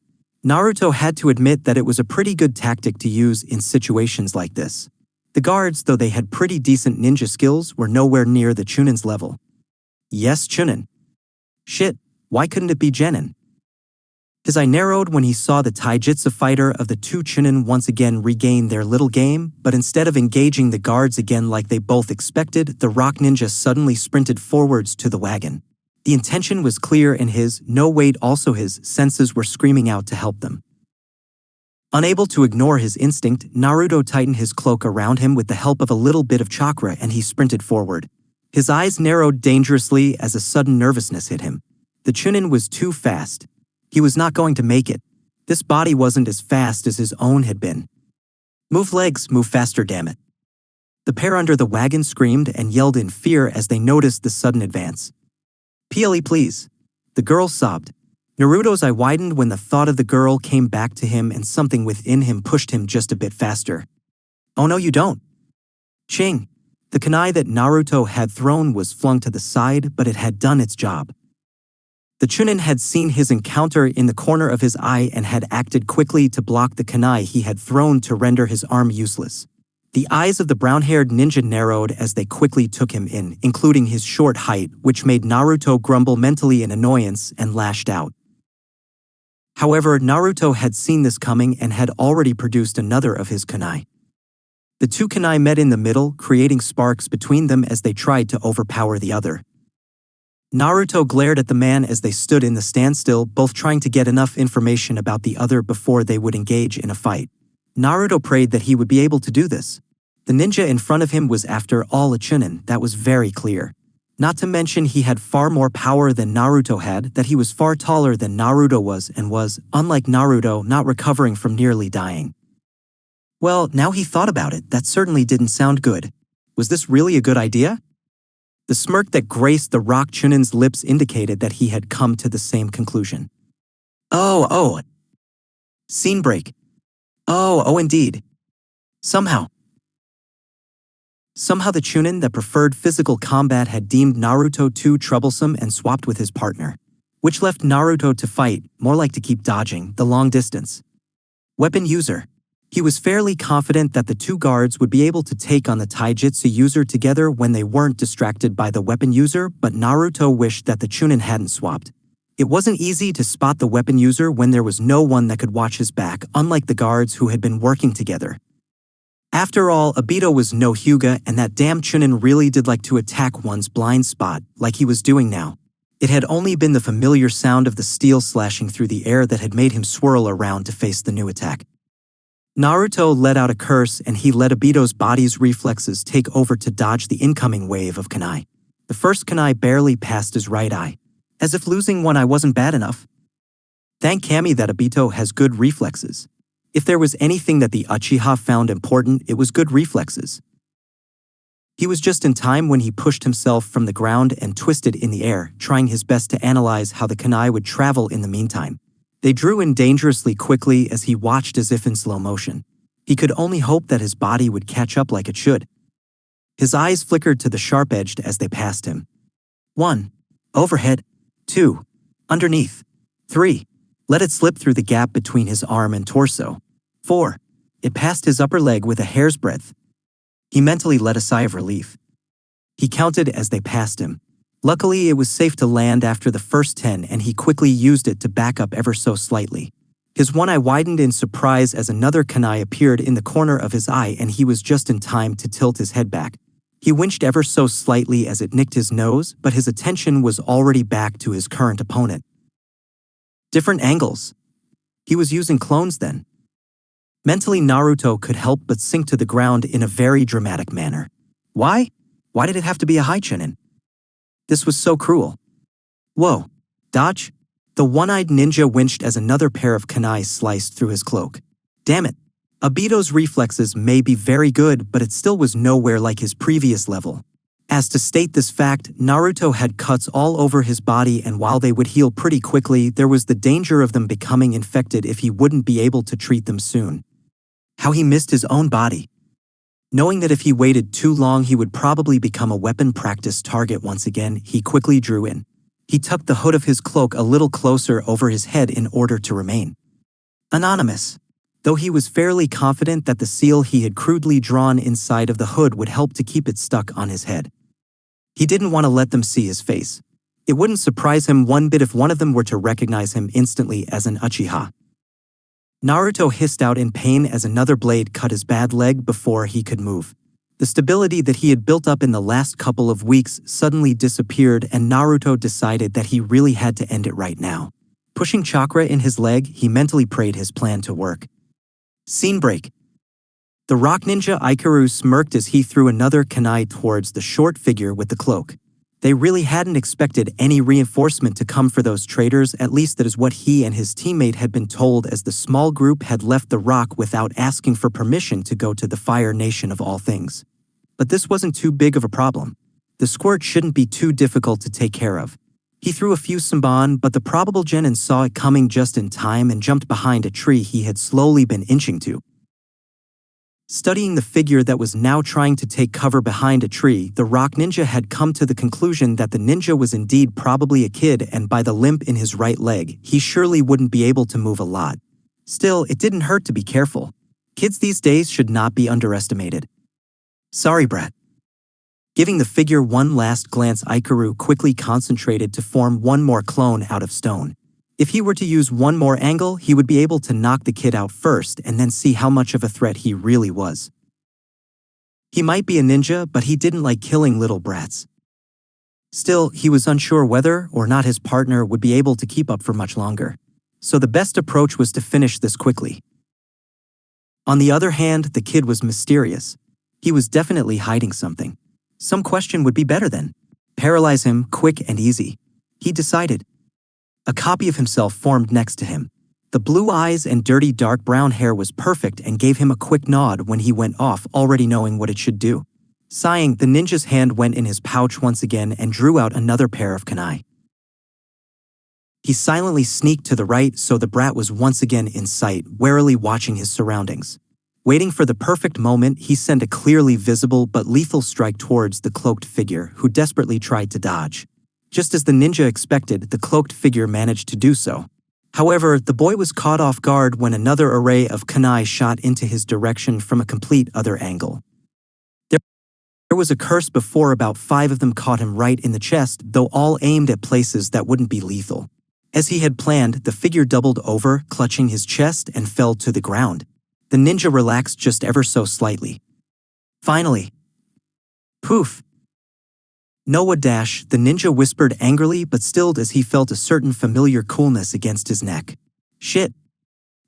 Naruto had to admit that it was a pretty good tactic to use in situations like this. The guards, though they had pretty decent ninja skills, were nowhere near the Chunin's level. Yes, Chunin. Shit, why couldn't it be Genin? His eye narrowed when he saw the taijutsu fighter of the two Chunin once again regain their little game, but instead of engaging the guards again like they both expected, the rock ninja suddenly sprinted forwards to the wagon. The intention was clear, and his senses were screaming out to help them. Unable to ignore his instinct, Naruto tightened his cloak around him with the help of a little bit of chakra, and he sprinted forward. His eyes narrowed dangerously as a sudden nervousness hit him. The Chunin was too fast. He was not going to make it. This body wasn't as fast as his own had been. Move legs, move faster, damn it. The pair under the wagon screamed and yelled in fear as they noticed the sudden advance. "PLE, please." The girl sobbed. Naruto's eye widened when the thought of the girl came back to him, and something within him pushed him just a bit faster. Oh no, you don't. Ching. The kunai that Naruto had thrown was flung to the side, but it had done its job. The Chunin had seen his encounter in the corner of his eye and had acted quickly to block the kunai he had thrown to render his arm useless. The eyes of the brown-haired ninja narrowed as they quickly took him in, including his short height, which made Naruto grumble mentally in annoyance and lashed out. However, Naruto had seen this coming and had already produced another of his kunai. The two kunai met in the middle, creating sparks between them as they tried to overpower the other. Naruto glared at the man as they stood in the standstill, both trying to get enough information about the other before they would engage in a fight. Naruto prayed that he would be able to do this. The ninja in front of him was after all a Chunin, that was very clear. Not to mention he had far more power than Naruto had, that he was far taller than Naruto was, and was, unlike Naruto, not recovering from nearly dying. Well, now he thought about it, that certainly didn't sound good. Was this really a good idea? The smirk that graced the rock Chunin's lips indicated that he had come to the same conclusion. Oh. Scene break. Oh, indeed. Somehow the Chunin that preferred physical combat had deemed Naruto too troublesome and swapped with his partner, which left Naruto to fight, more like to keep dodging, the long distance. Weapon user. He was fairly confident that the two guards would be able to take on the taijutsu user together when they weren't distracted by the weapon user, but Naruto wished that the Chunin hadn't swapped. It wasn't easy to spot the weapon user when there was no one that could watch his back, unlike the guards who had been working together. After all, Obito was no Hyuga, and that damn Chunin really did like to attack one's blind spot, like he was doing now. It had only been the familiar sound of the steel slashing through the air that had made him swirl around to face the new attack. Naruto let out a curse, and he let Obito's body's reflexes take over to dodge the incoming wave of kunai. The first kunai barely passed his right eye. As if losing one eye wasn't bad enough. Thank Kami that Obito has good reflexes. If there was anything that the Uchiha found important, it was good reflexes. He was just in time when he pushed himself from the ground and twisted in the air, trying his best to analyze how the kunai would travel in the meantime. They drew in dangerously quickly as he watched as if in slow motion. He could only hope that his body would catch up like it should. His eyes flickered to the sharp-edged as they passed him. 1. Overhead. 2. Underneath. 3. Let it slip through the gap between his arm and torso. 4. It passed his upper leg with a hair's breadth. He mentally let a sigh of relief. He counted as they passed him. Luckily, it was safe to land after the first 10 and he quickly used it to back up ever so slightly. His one eye widened in surprise as another kunai appeared in the corner of his eye and he was just in time to tilt his head back. He winched ever so slightly as it nicked his nose, but his attention was already back to his current opponent. Different angles. He was using clones then. Mentally, Naruto could help but sink to the ground in a very dramatic manner. Why? Why did it have to be a high Chunin? This was so cruel. Whoa. Dodge? The one-eyed ninja winched as another pair of kunai sliced through his cloak. Damn it. Obito's reflexes may be very good, but it still was nowhere like his previous level. As to state this fact, Naruto had cuts all over his body and while they would heal pretty quickly, there was the danger of them becoming infected if he wouldn't be able to treat them soon. How he missed his own body. Knowing that if he waited too long he would probably become a weapon practice target once again, he quickly drew in. He tucked the hood of his cloak a little closer over his head in order to remain anonymous. Though he was fairly confident that the seal he had crudely drawn inside of the hood would help to keep it stuck on his head. He didn't want to let them see his face. It wouldn't surprise him one bit if one of them were to recognize him instantly as an Uchiha. Naruto hissed out in pain as another blade cut his bad leg before he could move. The stability that he had built up in the last couple of weeks suddenly disappeared and Naruto decided that he really had to end it right now. Pushing chakra in his leg, he mentally prayed his plan to work. Scene break. The rock ninja Ikaru smirked as he threw another kunai towards the short figure with the cloak. They really hadn't expected any reinforcement to come for those traitors, at least that is what he and his teammate had been told as the small group had left the rock without asking for permission to go to the Fire Nation of all things. But this wasn't too big of a problem. The squirt shouldn't be too difficult to take care of. He threw a few Samban, but the probable genin saw it coming just in time and jumped behind a tree he had slowly been inching to. Studying the figure that was now trying to take cover behind a tree, the rock ninja had come to the conclusion that the ninja was indeed probably a kid and by the limp in his right leg, he surely wouldn't be able to move a lot. Still, it didn't hurt to be careful. Kids these days should not be underestimated. Sorry, brat. Giving the figure one last glance, Ikaru quickly concentrated to form one more clone out of stone. If he were to use one more angle, he would be able to knock the kid out first and then see how much of a threat he really was. He might be a ninja, but he didn't like killing little brats. Still, he was unsure whether or not his partner would be able to keep up for much longer. So the best approach was to finish this quickly. On the other hand, the kid was mysterious. He was definitely hiding something. Some question would be better than paralyze him quick and easy. He decided. A copy of himself formed next to him. The blue eyes and dirty dark brown hair was perfect and gave him a quick nod when he went off, already knowing what it should do. Sighing, the ninja's hand went in his pouch once again and drew out another pair of kunai. He silently sneaked to the right so the brat was once again in sight, warily watching his surroundings. Waiting for the perfect moment, he sent a clearly visible but lethal strike towards the cloaked figure, who desperately tried to dodge. Just as the ninja expected, the cloaked figure managed to do so. However, the boy was caught off guard when another array of kunai shot into his direction from a complete other angle. There was a curse before about 5 of them caught him right in the chest, though all aimed at places that wouldn't be lethal. As he had planned, the figure doubled over, clutching his chest, and fell to the ground. The ninja relaxed just ever so slightly. Finally. Poof. Noah dash, the ninja whispered angrily but stilled as he felt a certain familiar coolness against his neck. Shit.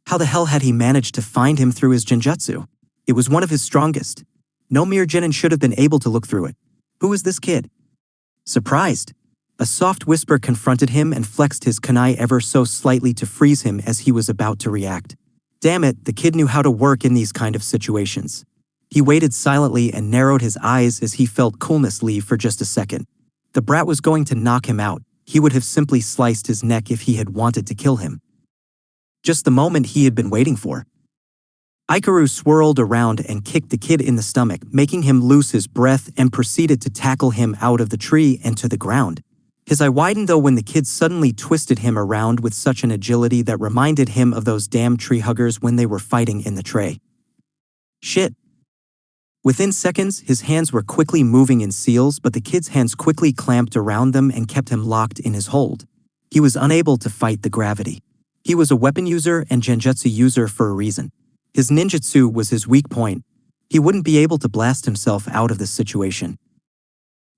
How the hell had he managed to find him through his genjutsu? It was one of his strongest. No mere genin should have been able to look through it. Who is this kid? Surprised. A soft whisper confronted him and flexed his kunai ever so slightly to freeze him as he was about to react. Damn it, the kid knew how to work in these kind of situations. He waited silently and narrowed his eyes as he felt coolness leave for just a second. The brat was going to knock him out. He would have simply sliced his neck if he had wanted to kill him. Just the moment he had been waiting for. Ikaru swirled around and kicked the kid in the stomach, making him lose his breath, and proceeded to tackle him out of the tree and to the ground. His eye widened though when the kid suddenly twisted him around with such an agility that reminded him of those damn tree huggers when they were fighting in the tray. Shit. Within seconds, his hands were quickly moving in seals, but the kid's hands quickly clamped around them and kept him locked in his hold. He was unable to fight the gravity. He was a weapon user and genjutsu user for a reason. His ninjutsu was his weak point. He wouldn't be able to blast himself out of this situation.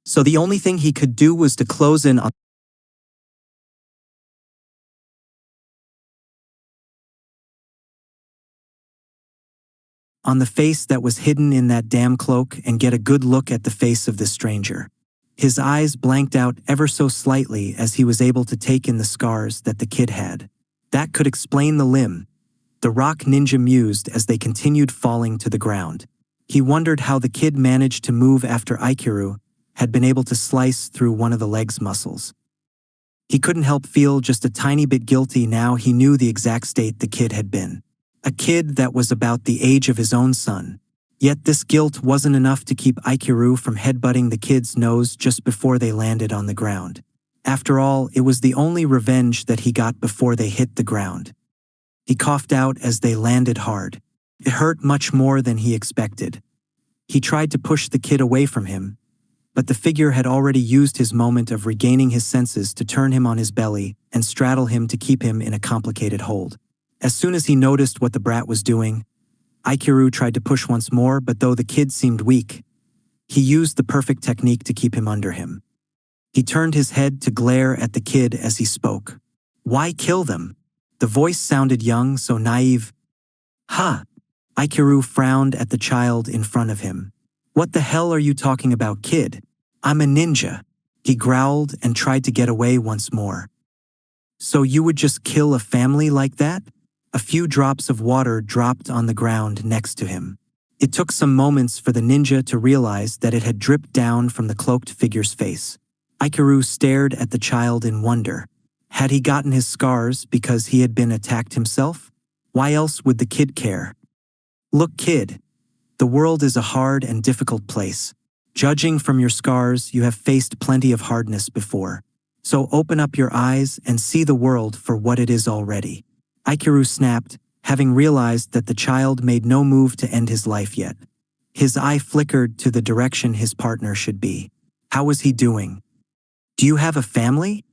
So the only thing he could do was to close in on the face that was hidden in that damn cloak and get a good look at the face of this stranger. His eyes blanked out ever so slightly as he was able to take in the scars that the kid had. That could explain the limb. The rock ninja mused as they continued falling to the ground. He wondered how the kid managed to move after Ikaru had been able to slice through one of the leg's muscles. He couldn't help feel just a tiny bit guilty now he knew the exact state the kid had been. A kid that was about the age of his own son. Yet this guilt wasn't enough to keep Ikaru from headbutting the kid's nose just before they landed on the ground. After all, it was the only revenge that he got before they hit the ground. He coughed out as they landed hard. It hurt much more than he expected. He tried to push the kid away from him, but the figure had already used his moment of regaining his senses to turn him on his belly and straddle him to keep him in a complicated hold. As soon as he noticed what the brat was doing, Ikaru tried to push once more, but though the kid seemed weak, he used the perfect technique to keep him under him. He turned his head to glare at the kid as he spoke. Why kill them? The voice sounded young, so naive. Huh. Ikaru frowned at the child in front of him. What the hell are you talking about, kid? I'm a ninja. He growled and tried to get away once more. So you would just kill a family like that? A few drops of water dropped on the ground next to him. It took some moments for the ninja to realize that it had dripped down from the cloaked figure's face. Ikaru stared at the child in wonder. Had he gotten his scars because he had been attacked himself? Why else would the kid care? Look, kid. The world is a hard and difficult place. Judging from your scars, you have faced plenty of hardness before. So open up your eyes and see the world for what it is already. Ikaru snapped, having realized that the child made no move to end his life yet. His eye flickered to the direction his partner should be. How was he doing? Do you have a family?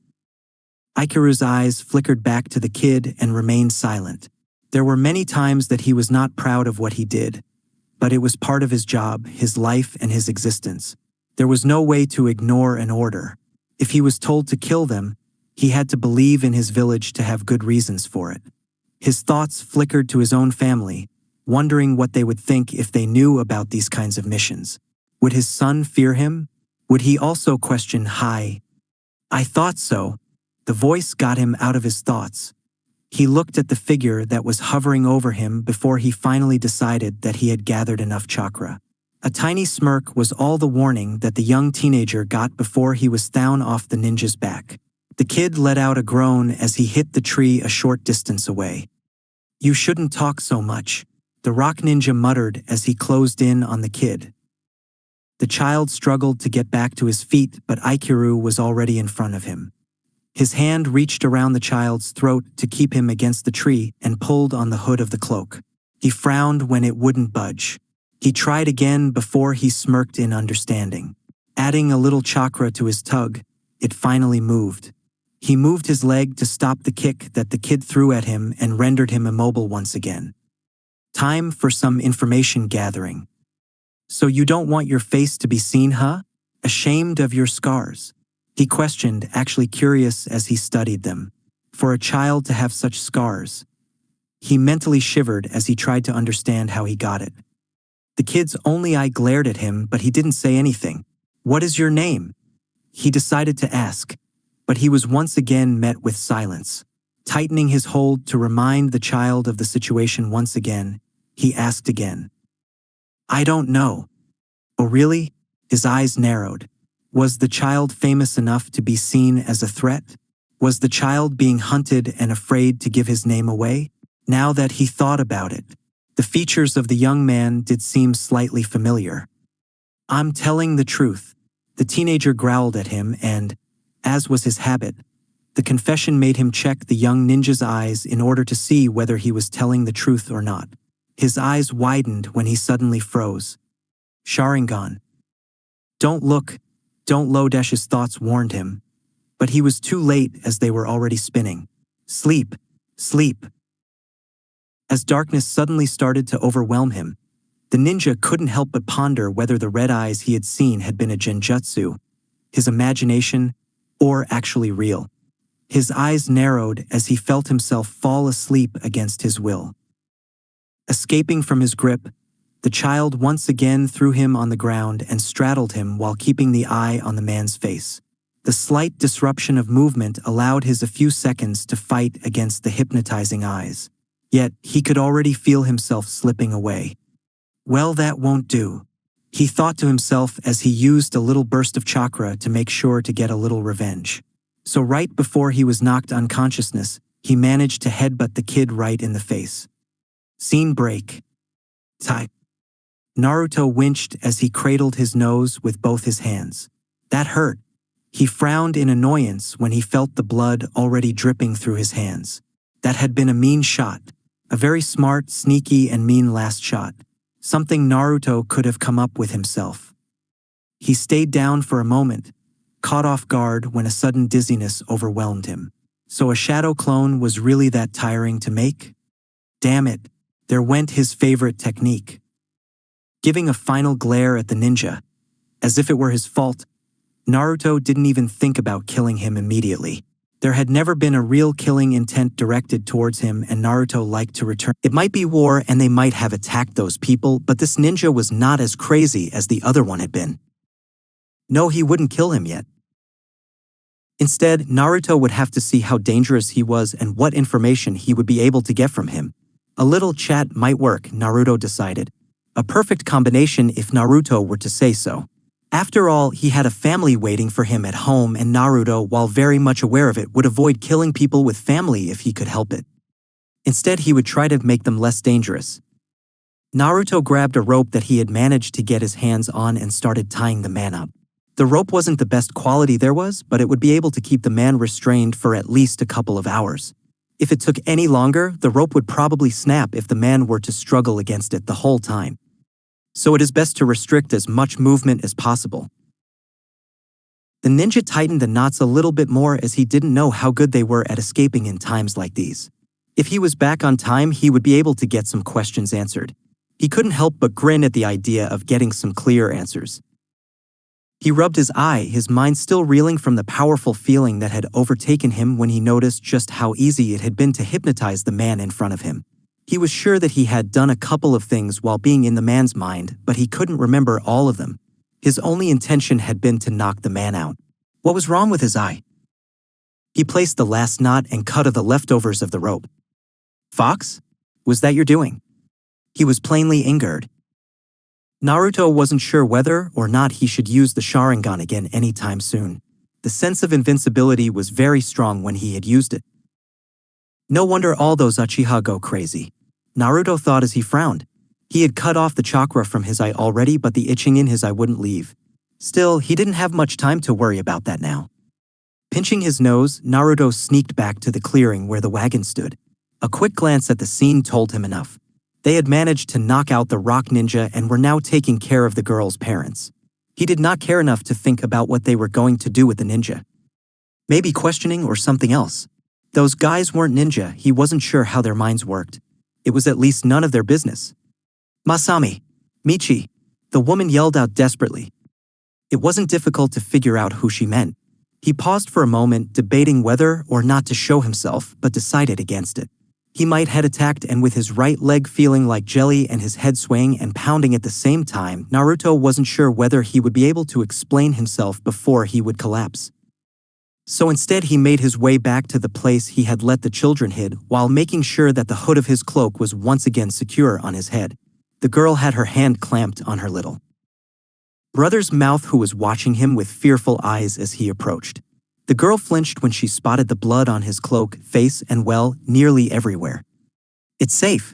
Ikaru's eyes flickered back to the kid and remained silent. There were many times that he was not proud of what he did, but it was part of his job, his life, and his existence. There was no way to ignore an order. If he was told to kill them, he had to believe in his village to have good reasons for it. His thoughts flickered to his own family, wondering what they would think if they knew about these kinds of missions. Would his son fear him? Would he also question Hi? I thought so. The voice got him out of his thoughts. He looked at the figure that was hovering over him before he finally decided that he had gathered enough chakra. A tiny smirk was all the warning that the young teenager got before he was thrown off the ninja's back. The kid let out a groan as he hit the tree a short distance away. You shouldn't talk so much, the rock ninja muttered as he closed in on the kid. The child struggled to get back to his feet, but Ikaru was already in front of him. His hand reached around the child's throat to keep him against the tree and pulled on the hood of the cloak. He frowned when it wouldn't budge. He tried again before he smirked in understanding. Adding a little chakra to his tug, it finally moved. He moved his leg to stop the kick that the kid threw at him and rendered him immobile once again. Time for some information gathering. So you don't want your face to be seen, huh? Ashamed of your scars? He questioned, actually curious as he studied them. For a child to have such scars. He mentally shivered as he tried to understand how he got it. The kid's only eye glared at him, but he didn't say anything. What is your name? He decided to ask, but he was once again met with silence. Tightening his hold to remind the child of the situation once again, he asked again. I don't know. Oh really? His eyes narrowed. Was the child famous enough to be seen as a threat? Was the child being hunted and afraid to give his name away? Now that he thought about it, the features of the young man did seem slightly familiar. I'm telling the truth. The teenager growled at him and, as was his habit, the confession made him check the young ninja's eyes in order to see whether he was telling the truth or not. His eyes widened when he suddenly froze. Sharingan. Don't look, don't Lodesh's thoughts warned him. But he was too late as they were already spinning. Sleep, sleep. As darkness suddenly started to overwhelm him, the ninja couldn't help but ponder whether the red eyes he had seen had been a genjutsu, his imagination, or actually real. His eyes narrowed as he felt himself fall asleep against his will. Escaping from his grip, the child once again threw him on the ground and straddled him while keeping the eye on the man's face. The slight disruption of movement allowed his a few seconds to fight against the hypnotizing eyes. Yet, he could already feel himself slipping away. Well, that won't do, he thought to himself as he used a little burst of chakra to make sure to get a little revenge. So right before he was knocked unconsciousness, he managed to headbutt the kid right in the face. Scene break. Type. Naruto winched as he cradled his nose with both his hands. That hurt. He frowned in annoyance when he felt the blood already dripping through his hands. That had been a mean shot. A very smart, sneaky, and mean last shot. Something Naruto could have come up with himself. He stayed down for a moment, caught off guard when a sudden dizziness overwhelmed him. So a shadow clone was really that tiring to make? Damn it, there went his favorite technique. Giving a final glare at the ninja, as if it were his fault, Naruto didn't even think about killing him immediately. There had never been a real killing intent directed towards him, and Naruto liked to return. It might be war and they might have attacked those people, but this ninja was not as crazy as the other one had been. No, he wouldn't kill him yet. Instead, Naruto would have to see how dangerous he was and what information he would be able to get from him. A little chat might work, Naruto decided. A perfect combination if Naruto were to say so. After all, he had a family waiting for him at home, and Naruto, while very much aware of it, would avoid killing people with family if he could help it. Instead, he would try to make them less dangerous. Naruto grabbed a rope that he had managed to get his hands on and started tying the man up. The rope wasn't the best quality there was, but it would be able to keep the man restrained for at least a couple of hours. If it took any longer, the rope would probably snap if the man were to struggle against it the whole time. So it is best to restrict as much movement as possible. The ninja tightened the knots a little bit more as he didn't know how good they were at escaping in times like these. If he was back on time, he would be able to get some questions answered. He couldn't help but grin at the idea of getting some clear answers. He rubbed his eye, his mind still reeling from the powerful feeling that had overtaken him when he noticed just how easy it had been to hypnotize the man in front of him. He was sure that he had done a couple of things while being in the man's mind, but he couldn't remember all of them. His only intention had been to knock the man out. What was wrong with his eye? He placed the last knot and cut of the leftovers of the rope. Fox? Was that your doing? He was plainly angered. Naruto wasn't sure whether or not he should use the Sharingan again anytime soon. The sense of invincibility was very strong when he had used it. No wonder all those Uchiha go crazy, Naruto thought as he frowned. He had cut off the chakra from his eye already, but the itching in his eye wouldn't leave. Still, he didn't have much time to worry about that now. Pinching his nose, Naruto sneaked back to the clearing where the wagon stood. A quick glance at the scene told him enough. They had managed to knock out the rock ninja and were now taking care of the girl's parents. He did not care enough to think about what they were going to do with the ninja. Maybe questioning or something else. Those guys weren't ninja, he wasn't sure how their minds worked. It was at least none of their business. Masami! Michi! The woman yelled out desperately. It wasn't difficult to figure out who she meant. He paused for a moment, debating whether or not to show himself, but decided against it. He might had attacked, and with his right leg feeling like jelly and his head swaying and pounding at the same time, Naruto wasn't sure whether he would be able to explain himself before he would collapse. So instead he made his way back to the place he had let the children hid, while making sure that the hood of his cloak was once again secure on his head. The girl had her hand clamped on her little brother's mouth, who was watching him with fearful eyes as he approached. The girl flinched when she spotted the blood on his cloak, face, and nearly everywhere. "It's safe,"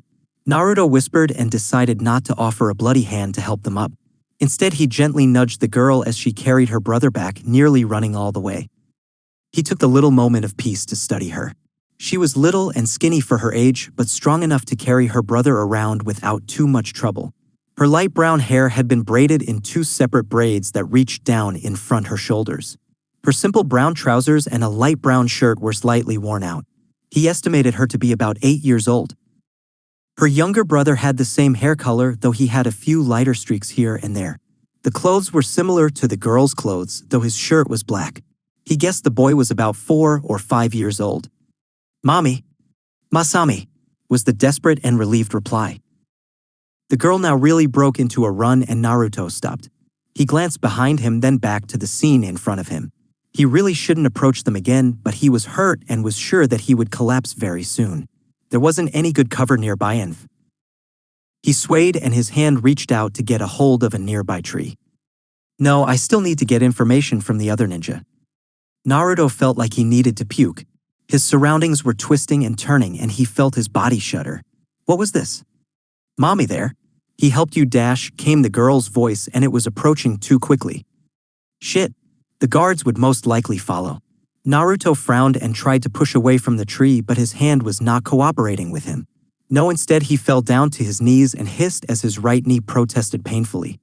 Naruto whispered and decided not to offer a bloody hand to help them up. Instead, he gently nudged the girl as she carried her brother back, nearly running all the way. He took the little moment of peace to study her. She was little and skinny for her age, but strong enough to carry her brother around without too much trouble. Her light brown hair had been braided in 2 separate braids that reached down in front her shoulders. Her simple brown trousers and a light brown shirt were slightly worn out. He estimated her to be about 8 years old. Her younger brother had the same hair color, though he had a few lighter streaks here and there. The clothes were similar to the girl's clothes, though his shirt was black. He guessed the boy was about 4 or 5 years old. "Mommy, Masami," was the desperate and relieved reply. The girl now really broke into a run, and Naruto stopped. He glanced behind him, then back to the scene in front of him. He really shouldn't approach them again, but he was hurt and was sure that he would collapse very soon. There wasn't any good cover nearby, and he swayed and his hand reached out to get a hold of a nearby tree. "No, I still need to get information from the other ninja." Naruto felt like he needed to puke. His surroundings were twisting and turning, and he felt his body shudder. What was this? "Mommy there? He helped you dash," came the girl's voice, and it was approaching too quickly. "Shit. The guards would most likely follow." Naruto frowned and tried to push away from the tree, but his hand was not cooperating with him. No, instead he fell down to his knees and hissed as his right knee protested painfully.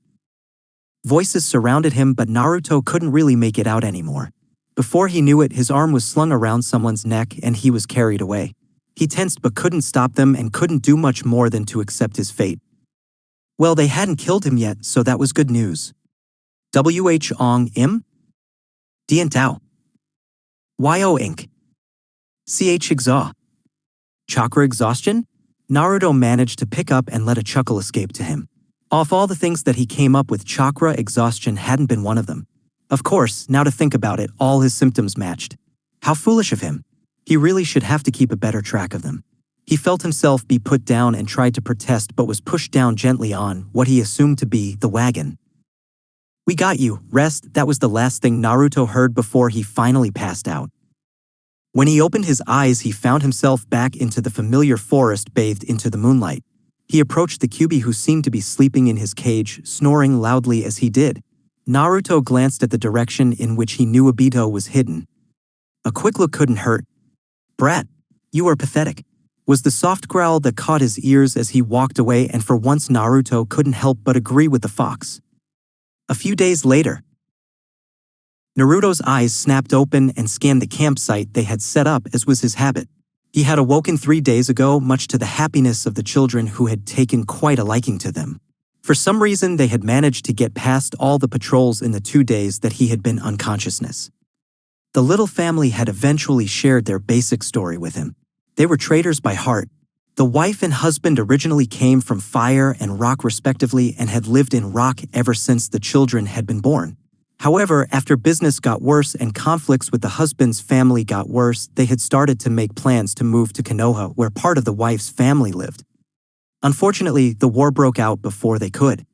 Voices surrounded him, but Naruto couldn't really make it out anymore. Before he knew it, his arm was slung around someone's neck and he was carried away. He tensed but couldn't stop them and couldn't do much more than to accept his fate. Well, they hadn't killed him yet, so that was good news. "W.H. Ong Im? Dien Tao. Y.O. Inc. C.H. Exhaust. Chakra exhaustion?" Naruto managed to pick up and let a chuckle escape to him. Of all the things that he came up with, chakra exhaustion hadn't been one of them. Of course, now to think about it, all his symptoms matched. How foolish of him. He really should have to keep a better track of them. He felt himself be put down and tried to protest, but was pushed down gently on what he assumed to be the wagon. "We got you, rest," that was the last thing Naruto heard before he finally passed out. When he opened his eyes, he found himself back into the familiar forest bathed into the moonlight. He approached the Kyuubi, who seemed to be sleeping in his cage, snoring loudly as he did. Naruto glanced at the direction in which he knew Obito was hidden. "A quick look couldn't hurt. Brat, you are pathetic," was the soft growl that caught his ears as he walked away, and for once Naruto couldn't help but agree with the fox. A few days later, Naruto's eyes snapped open and scanned the campsite they had set up, as was his habit. He had awoken 3 days ago, much to the happiness of the children, who had taken quite a liking to them. For some reason, they had managed to get past all the patrols in the 2 days that he had been unconsciousness. The little family had eventually shared their basic story with him. They were traders by heart. The wife and husband originally came from fire and rock respectively and had lived in rock ever since the children had been born. However, after business got worse and conflicts with the husband's family got worse, they had started to make plans to move to Konoha, where part of the wife's family lived. Unfortunately, the war broke out before they could.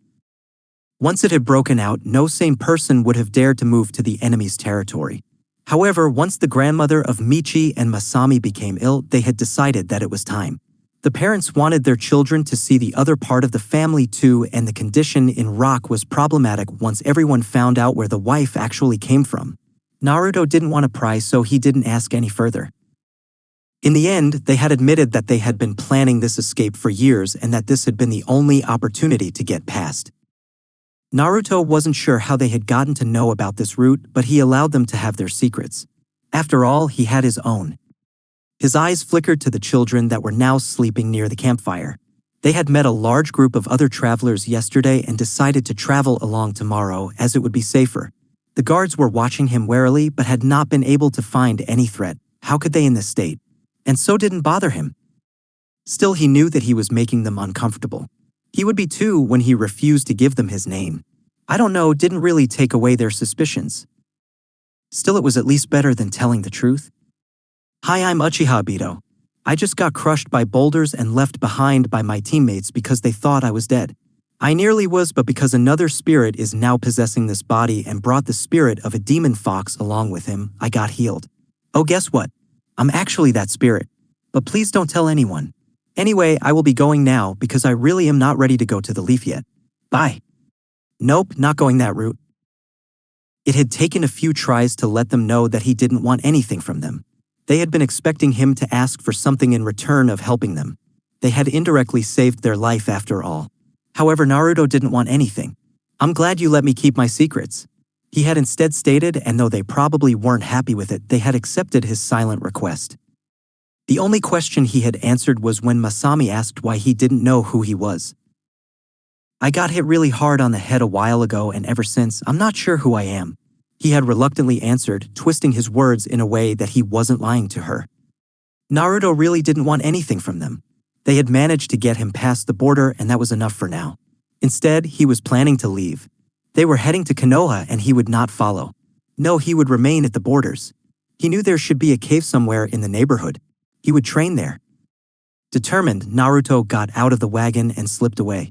Once it had broken out, no sane person would have dared to move to the enemy's territory. However, once the grandmother of Michi and Masami became ill, they had decided that it was time. The parents wanted their children to see the other part of the family too, and the condition in rock was problematic once everyone found out where the wife actually came from. Naruto didn't want to pry, so he didn't ask any further. In the end, they had admitted that they had been planning this escape for years and that this had been the only opportunity to get past. Naruto wasn't sure how they had gotten to know about this route, but he allowed them to have their secrets. After all, he had his own. His eyes flickered to the children that were now sleeping near the campfire. They had met a large group of other travelers yesterday and decided to travel along tomorrow, as it would be safer. The guards were watching him warily but had not been able to find any threat. How could they in this state? And so didn't bother him. Still, he knew that he was making them uncomfortable. He would be too when he refused to give them his name. I don't know, didn't really take away their suspicions. Still, it was at least better than telling the truth. Hi, I'm Uchiha Obito. I just got crushed by boulders and left behind by my teammates because they thought I was dead. I nearly was, but because another spirit is now possessing this body and brought the spirit of a demon fox along with him, I got healed. Oh, guess what? I'm actually that spirit. But please don't tell anyone. Anyway, I will be going now because I really am not ready to go to the leaf yet. Bye. Nope, not going that route. It had taken a few tries to let them know that he didn't want anything from them. They had been expecting him to ask for something in return of helping them. They had indirectly saved their life after all. However, Naruto didn't want anything. I'm glad you let me keep my secrets. He had instead stated, and though they probably weren't happy with it, they had accepted his silent request. The only question he had answered was when Masami asked why he didn't know who he was. I got hit really hard on the head a while ago, and ever since, I'm not sure who I am. He had reluctantly answered, twisting his words in a way that he wasn't lying to her. Naruto really didn't want anything from them. They had managed to get him past the border, and that was enough for now. Instead, he was planning to leave. They were heading to Konoha, and he would not follow. No, he would remain at the borders. He knew there should be a cave somewhere in the neighborhood. He would train there. Determined, Naruto got out of the wagon and slipped away.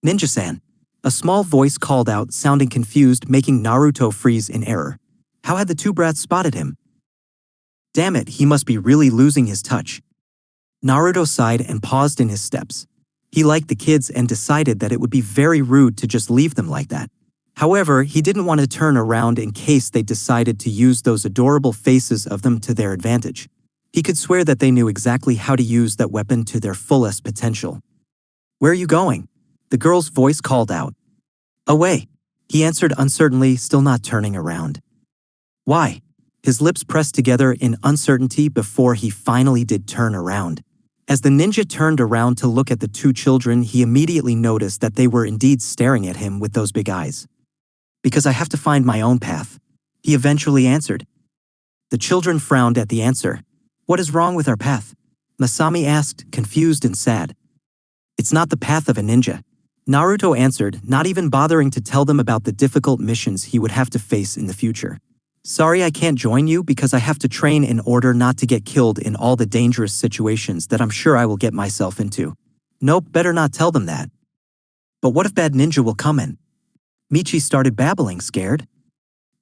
Ninja-san. A small voice called out, sounding confused, making Naruto freeze in error. How had the two brats spotted him? Damn it, he must be really losing his touch. Naruto sighed and paused in his steps. He liked the kids and decided that it would be very rude to just leave them like that. However, he didn't want to turn around in case they decided to use those adorable faces of them to their advantage. He could swear that they knew exactly how to use that weapon to their fullest potential. Where are you going? The girl's voice called out. Away. He answered uncertainly, still not turning around. Why? His lips pressed together in uncertainty before he finally did turn around. As the ninja turned around to look at the two children, he immediately noticed that they were indeed staring at him with those big eyes. Because I have to find my own path, he eventually answered. The children frowned at the answer. What is wrong with our path? Masami asked, confused and sad. It's not the path of a ninja. Naruto answered, not even bothering to tell them about the difficult missions he would have to face in the future. Sorry, I can't join you because I have to train in order not to get killed in all the dangerous situations that I'm sure I will get myself into. Nope, better not tell them that. But what if bad ninja will come in? Michi started babbling, scared.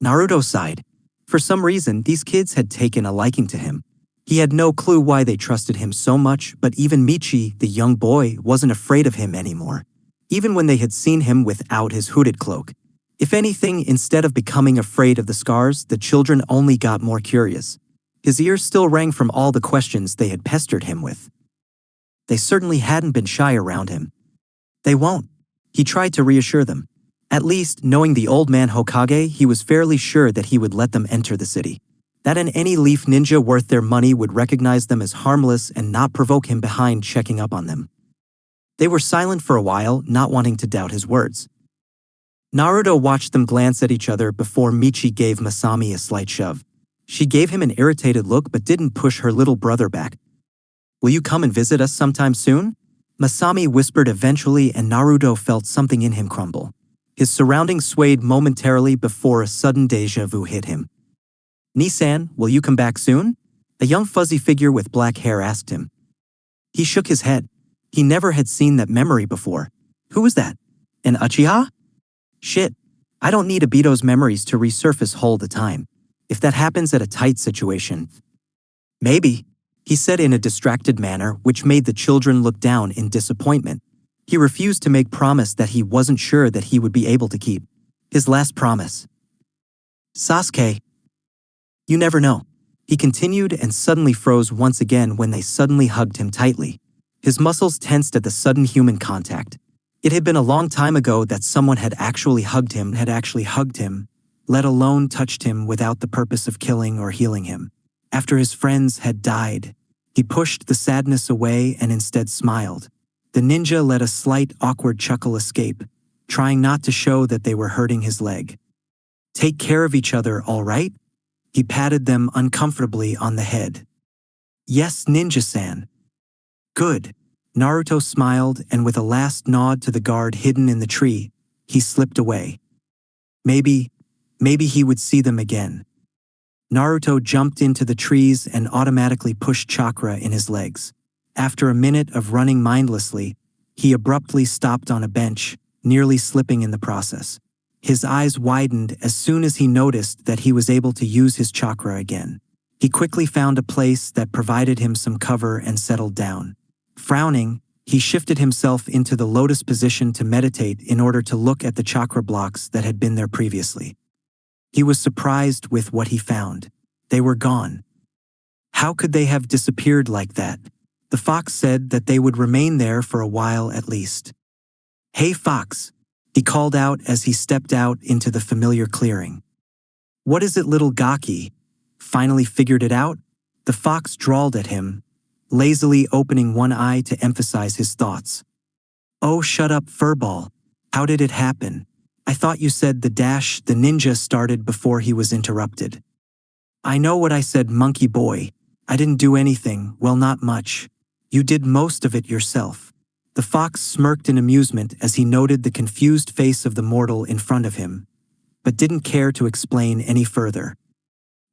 Naruto sighed. For some reason, these kids had taken a liking to him. He had no clue why they trusted him so much, but even Michi, the young boy, wasn't afraid of him anymore. Even when they had seen him without his hooded cloak. If anything, instead of becoming afraid of the scars, the children only got more curious. His ears still rang from all the questions they had pestered him with. They certainly hadn't been shy around him. They won't. He tried to reassure them. At least, knowing the old man Hokage, he was fairly sure that he would let them enter the city. That any leaf ninja worth their money would recognize them as harmless and not provoke him behind checking up on them. They were silent for a while, not wanting to doubt his words. Naruto watched them glance at each other before Michi gave Masami a slight shove. She gave him an irritated look but didn't push her little brother back. Will you come and visit us sometime soon? Masami whispered eventually, and Naruto felt something in him crumble. His surroundings swayed momentarily before a sudden deja vu hit him. Nisan, will you come back soon? A young fuzzy figure with black hair asked him. He shook his head. He never had seen that memory before. Who was that? An Uchiha? Shit. I don't need Obito's memories to resurface all the time. If that happens at a tight situation. Maybe, he said in a distracted manner, which made the children look down in disappointment. He refused to make promise that he wasn't sure that he would be able to keep. His last promise. Sasuke. You never know. He continued and suddenly froze once again when they suddenly hugged him tightly. His muscles tensed at the sudden human contact. It had been a long time ago that someone had actually hugged him, let alone touched him without the purpose of killing or healing him. After his friends had died, he pushed the sadness away and instead smiled. The ninja let a slight, awkward chuckle escape, trying not to show that they were hurting his leg. Take care of each other, all right? He patted them uncomfortably on the head. Yes, ninja-san. Good. Naruto smiled, and with a last nod to the guard hidden in the tree, he slipped away. Maybe he would see them again. Naruto jumped into the trees and automatically pushed chakra in his legs. After a minute of running mindlessly, he abruptly stopped on a bench, nearly slipping in the process. His eyes widened as soon as he noticed that he was able to use his chakra again. He quickly found a place that provided him some cover and settled down. Frowning, he shifted himself into the lotus position to meditate in order to look at the chakra blocks that had been there previously. He was surprised with what he found. They were gone. How could they have disappeared like that? The fox said that they would remain there for a while at least. "Hey fox," he called out as he stepped out into the familiar clearing. "What is it, little Gaki? Finally figured it out?" The fox drawled at him, lazily opening one eye to emphasize his thoughts. "Oh, shut up, furball. How did it happen? I thought you said the ninja started before he was interrupted." "I know what I said, monkey boy. I didn't do anything, well, not much. You did most of it yourself." The fox smirked in amusement as he noted the confused face of the mortal in front of him, but didn't care to explain any further.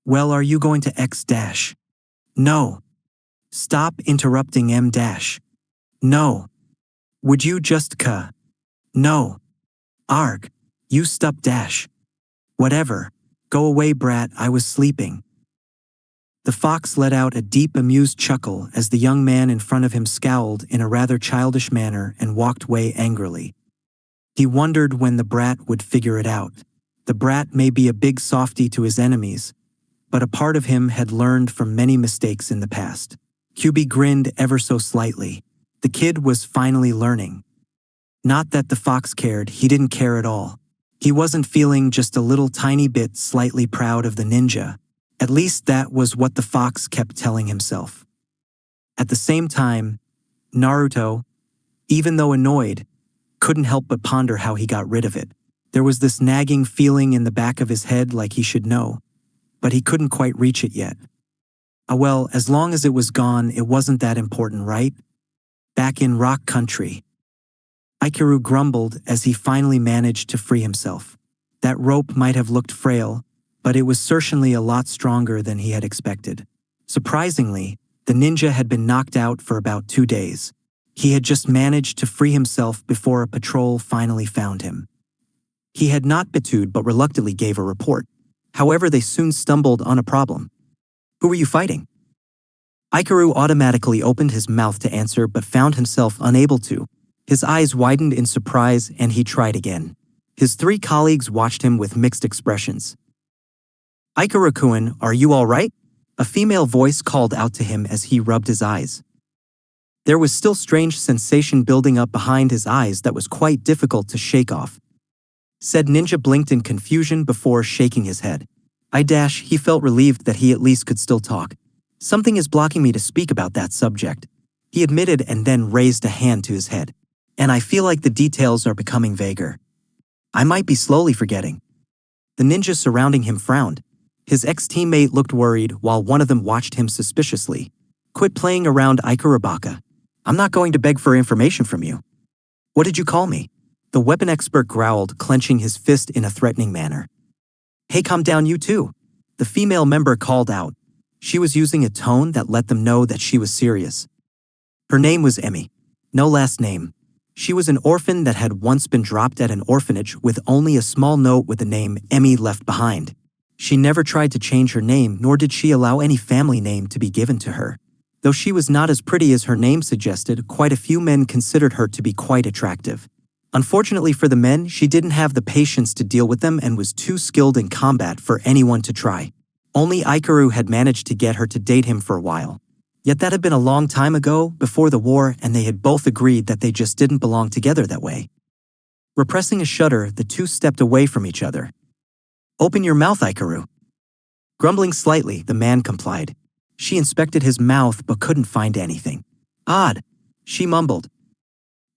"Well, are you going to X-? No. Stop interrupting M-. No. Would you just No. Arg. You stup dash. Whatever. Go away, brat, I was sleeping." The fox let out a deep amused chuckle as the young man in front of him scowled in a rather childish manner and walked away angrily. He wondered when the brat would figure it out. The brat may be a big softy to his enemies, but a part of him had learned from many mistakes in the past. QB grinned ever so slightly. The kid was finally learning. Not that the fox cared, he didn't care at all. He wasn't feeling just a little tiny bit slightly proud of the ninja. At least that was what the fox kept telling himself. At the same time, Naruto, even though annoyed, couldn't help but ponder how he got rid of it. There was this nagging feeling in the back of his head like he should know, but he couldn't quite reach it yet. Well, as long as it was gone, it wasn't that important, right? Back in rock country. Ikaru grumbled as he finally managed to free himself. That rope might have looked frail, but it was certainly a lot stronger than he had expected. Surprisingly, the ninja had been knocked out for about 2 days. He had just managed to free himself before a patrol finally found him. He had not betood but reluctantly gave a report. However, they soon stumbled on a problem. "Who were you fighting?" Ikaru automatically opened his mouth to answer but found himself unable to. His eyes widened in surprise and he tried again. His 3 colleagues watched him with mixed expressions. "Ikaru-kun, are you all right?" A female voice called out to him as he rubbed his eyes. There was still strange sensation building up behind his eyes that was quite difficult to shake off. Said ninja blinked in confusion before shaking his head. He felt relieved that he at least could still talk. "Something is blocking me to speak about that subject," he admitted and then raised a hand to his head. "And I feel like the details are becoming vaguer. I might be slowly forgetting." The ninjas surrounding him frowned. His ex-teammate looked worried while one of them watched him suspiciously. "Quit playing around, Ikarabaka. I'm not going to beg for information from you." "What did you call me?" The weapon expert growled, clenching his fist in a threatening manner. "Hey, calm down, you too," the female member called out. She was using a tone that let them know that she was serious. Her name was Emmy. No last name. She was an orphan that had once been dropped at an orphanage with only a small note with the name Emmy left behind. She never tried to change her name, nor did she allow any family name to be given to her. Though she was not as pretty as her name suggested, quite a few men considered her to be quite attractive. Unfortunately for the men, she didn't have the patience to deal with them and was too skilled in combat for anyone to try. Only Ikaru had managed to get her to date him for a while. Yet that had been a long time ago, before the war, and they had both agreed that they just didn't belong together that way. Repressing a shudder, the two stepped away from each other. "Open your mouth, Ikaru." Grumbling slightly, the man complied. She inspected his mouth but couldn't find anything. "Odd," she mumbled.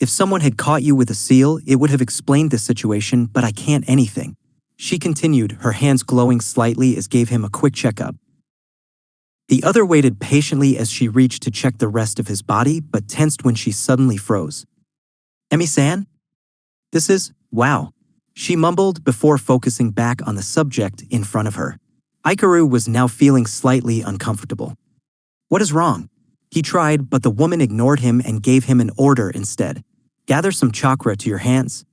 "If someone had caught you with a seal, it would have explained the situation, but I can't anything." She continued, her hands glowing slightly as gave him a quick checkup. The other waited patiently as she reached to check the rest of his body but tensed when she suddenly froze. "Emi-san? This is, wow," she mumbled before focusing back on the subject in front of her. Ikaru was now feeling slightly uncomfortable. "What is wrong?" He tried, but the woman ignored him and gave him an order instead. "Gather some chakra to your hands."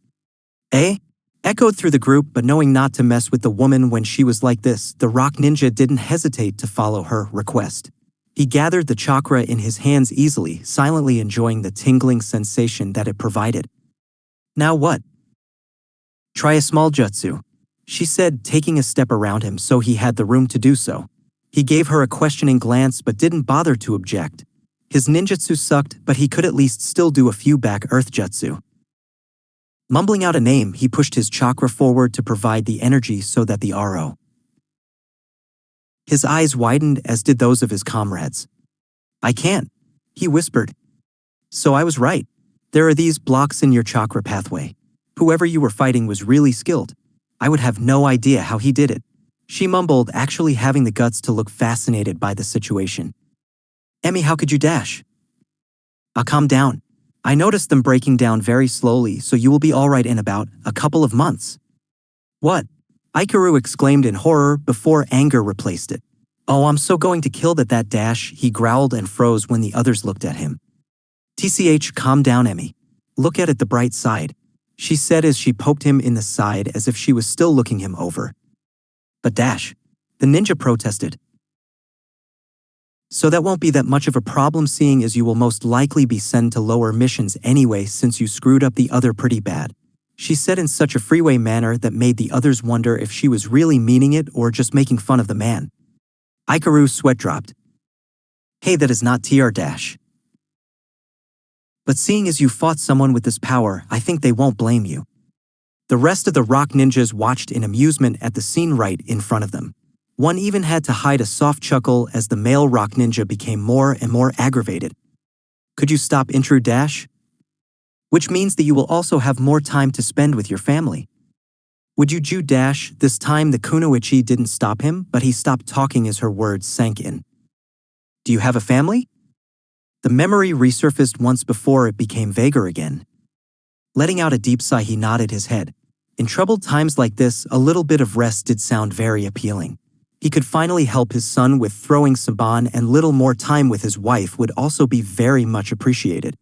"Eh?" Echoed through the group, but knowing not to mess with the woman when she was like this, the rock ninja didn't hesitate to follow her request. He gathered the chakra in his hands easily, silently enjoying the tingling sensation that it provided. "Now what?" "Try a small jutsu," she said, taking a step around him so he had the room to do so. He gave her a questioning glance but didn't bother to object. His ninjutsu sucked, but he could at least still do a few back earth jutsu. Mumbling out a name, he pushed his chakra forward to provide the energy so that the RO. His eyes widened, as did those of his comrades. "I can't," he whispered. "So I was right. There are these blocks in your chakra pathway. Whoever you were fighting was really skilled. I would have no idea how he did it," she mumbled, actually having the guts to look fascinated by the situation. "Emi, how could you dash?" Calm down. I noticed them breaking down very slowly, so you will be alright in about a couple of months." "What?" Ikaru exclaimed in horror before anger replaced it. "Oh, I'm so going to kill that dash," he growled and froze when the others looked at him. Calm down, Emi. Look at it the bright side," she said as she poked him in the side as if she was still looking him over. "But dash," the ninja protested. "So that won't be that much of a problem, seeing as you will most likely be sent to lower missions anyway since you screwed up the other pretty bad," she said in such a freeway manner that made the others wonder if she was really meaning it or just making fun of the man. Ikaru's sweat dropped. "Hey, that is not TR dash. But seeing as you fought someone with this power, I think they won't blame you." The rest of the rock ninjas watched in amusement at the scene right in front of them. One even had to hide a soft chuckle as the male rock ninja became more and more aggravated. "Could you stop intro dash? Which means that you will also have more time to spend with your family. Would you ju dash?" This time the kunoichi didn't stop him, but he stopped talking as her words sank in. "Do you have a family?" The memory resurfaced once before it became vaguer again. Letting out a deep sigh, he nodded his head. In troubled times like this, a little bit of rest did sound very appealing. He could finally help his son with throwing saban, and little more time with his wife would also be very much appreciated.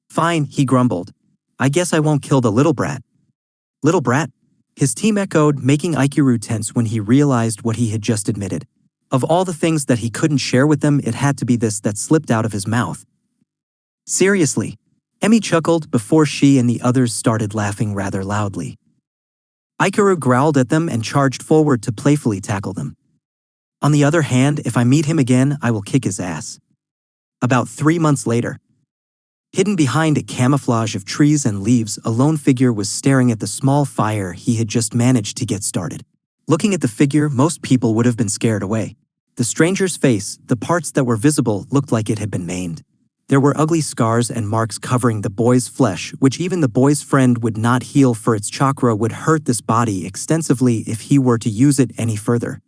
"Fine," he grumbled. "I guess I won't kill the little brat." "Little brat?" His team echoed, making Ikaru tense when he realized what he had just admitted. Of all the things that he couldn't share with them, it had to be this that slipped out of his mouth. "Seriously?" Emi chuckled before she and the others started laughing rather loudly. Ikaru growled at them and charged forward to playfully tackle them. "On the other hand, if I meet him again, I will kick his ass." About 3 months later. Hidden behind a camouflage of trees and leaves, a lone figure was staring at the small fire he had just managed to get started. Looking at the figure, most people would have been scared away. The stranger's face, the parts that were visible, looked like it had been maimed. There were ugly scars and marks covering the boy's flesh, which even the boy's friend would not heal, for its chakra would hurt this body extensively if he were to use it any further.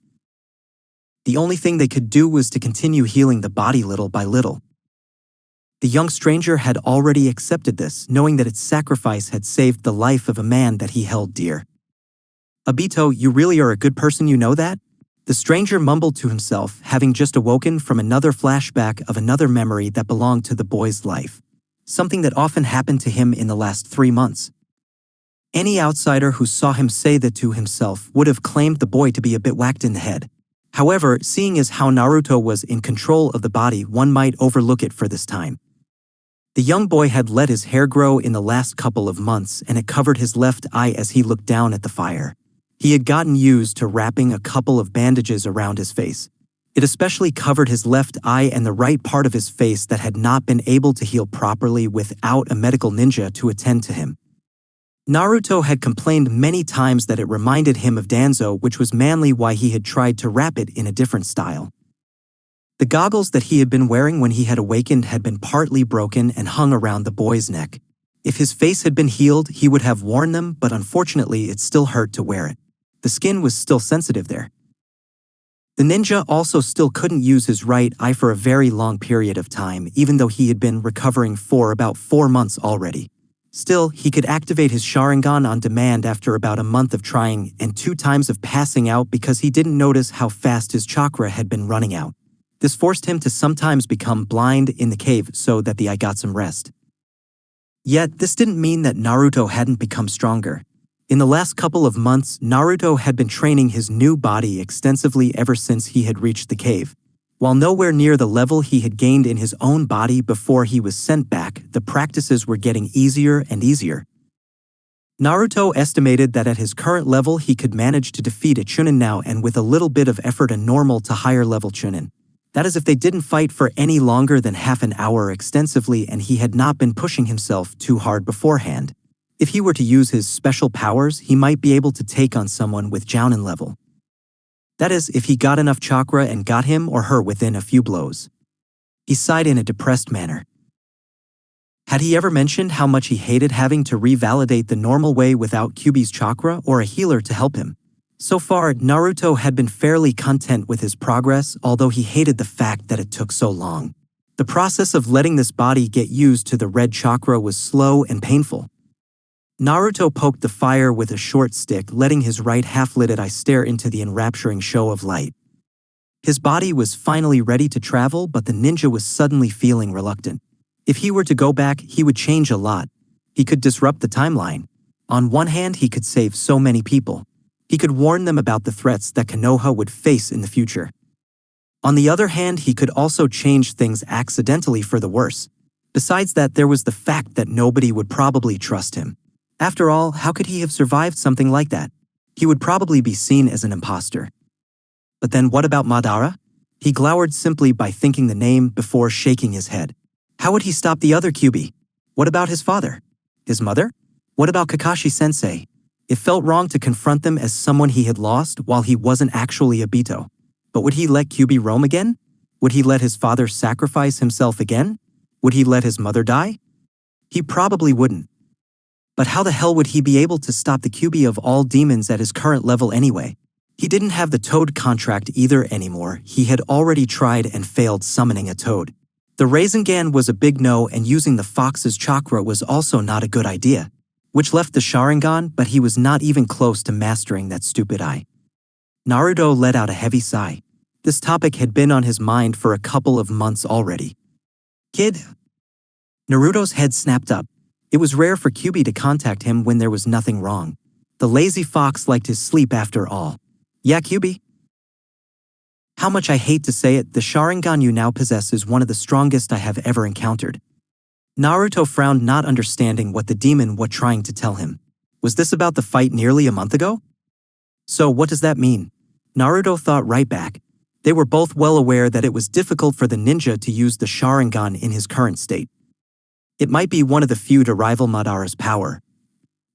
The only thing they could do was to continue healing the body little by little. The young stranger had already accepted this, knowing that its sacrifice had saved the life of a man that he held dear. "Obito, you really are a good person, you know that?" The stranger mumbled to himself, having just awoken from another flashback of another memory that belonged to the boy's life. Something that often happened to him in the last 3 months. Any outsider who saw him say that to himself would have claimed the boy to be a bit whacked in the head. However, seeing as how Naruto was in control of the body, one might overlook it for this time. The young boy had let his hair grow in the last couple of months, and it covered his left eye as he looked down at the fire. He had gotten used to wrapping a couple of bandages around his face. It especially covered his left eye and the right part of his face that had not been able to heal properly without a medical ninja to attend to him. Naruto had complained many times that it reminded him of Danzo, which was mainly why he had tried to wrap it in a different style. The goggles that he had been wearing when he had awakened had been partly broken and hung around the boy's neck. If his face had been healed, he would have worn them, but unfortunately it still hurt to wear it. The skin was still sensitive there. The ninja also still couldn't use his right eye for a very long period of time, even though he had been recovering for about 4 months already. Still, he could activate his Sharingan on demand after about a month of trying and 2 times of passing out because he didn't notice how fast his chakra had been running out. This forced him to sometimes become blind in the cave so that the eye got some rest. Yet, this didn't mean that Naruto hadn't become stronger. In the last couple of months, Naruto had been training his new body extensively ever since he had reached the cave. While nowhere near the level he had gained in his own body before he was sent back, the practices were getting easier and easier. Naruto estimated that at his current level he could manage to defeat a Chunin now, and with a little bit of effort a normal to higher level Chunin. That is if they didn't fight for any longer than half an hour extensively and he had not been pushing himself too hard beforehand. If he were to use his special powers, he might be able to take on someone with Jounin level. That is, if he got enough chakra and got him or her within a few blows. He sighed in a depressed manner. Had he ever mentioned how much he hated having to revalidate the normal way without Kyuubi's chakra or a healer to help him? So far, Naruto had been fairly content with his progress, although he hated the fact that it took so long. The process of letting this body get used to the red chakra was slow and painful. Naruto poked the fire with a short stick, letting his right half-lidded eye stare into the enrapturing show of light. His body was finally ready to travel, but the ninja was suddenly feeling reluctant. If he were to go back, he would change a lot. He could disrupt the timeline. On one hand, he could save so many people. He could warn them about the threats that Konoha would face in the future. On the other hand, he could also change things accidentally for the worse. Besides that, there was the fact that nobody would probably trust him. After all, how could he have survived something like that? He would probably be seen as an imposter. But then what about Madara? He glowered simply by thinking the name before shaking his head. How would he stop the other Kyuubi? What about his father? His mother? What about Kakashi-sensei? It felt wrong to confront them as someone he had lost while he wasn't actually Obito. But would he let Kyuubi roam again? Would he let his father sacrifice himself again? Would he let his mother die? He probably wouldn't. But how the hell would he be able to stop the Kyuubi of all demons at his current level anyway? He didn't have the toad contract either anymore. He had already tried and failed summoning a toad. The Rasengan was a big no, and using the fox's chakra was also not a good idea, which left the Sharingan, but he was not even close to mastering that stupid eye. Naruto let out a heavy sigh. This topic had been on his mind for a couple of months already. Kid? Naruto's head snapped up. It was rare for Kyuubi to contact him when there was nothing wrong. The lazy fox liked his sleep after all. Yeah, Kyuubi? How much I hate to say it, the Sharingan you now possess is one of the strongest I have ever encountered. Naruto frowned, not understanding what the demon was trying to tell him. Was this about the fight nearly a month ago? So what does that mean? Naruto thought right back. They were both well aware that it was difficult for the ninja to use the Sharingan in his current state. It might be one of the few to rival Madara's power.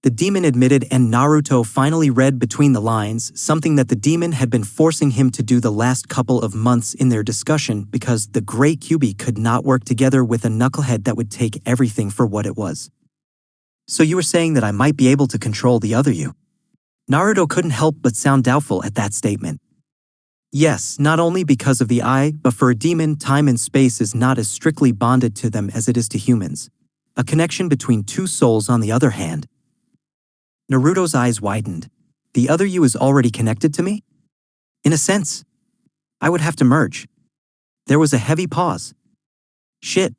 The demon admitted, and Naruto finally read between the lines, something that the demon had been forcing him to do the last couple of months in their discussion, because the great Kyuubi could not work together with a knucklehead that would take everything for what it was. So you were saying that I might be able to control the other you? Naruto couldn't help but sound doubtful at that statement. Yes, not only because of the eye, but for a demon, time and space is not as strictly bonded to them as it is to humans. A connection between two souls, on the other hand. Naruto's eyes widened. The other you is already connected to me? In a sense. I would have to merge. There was a heavy pause. Shit.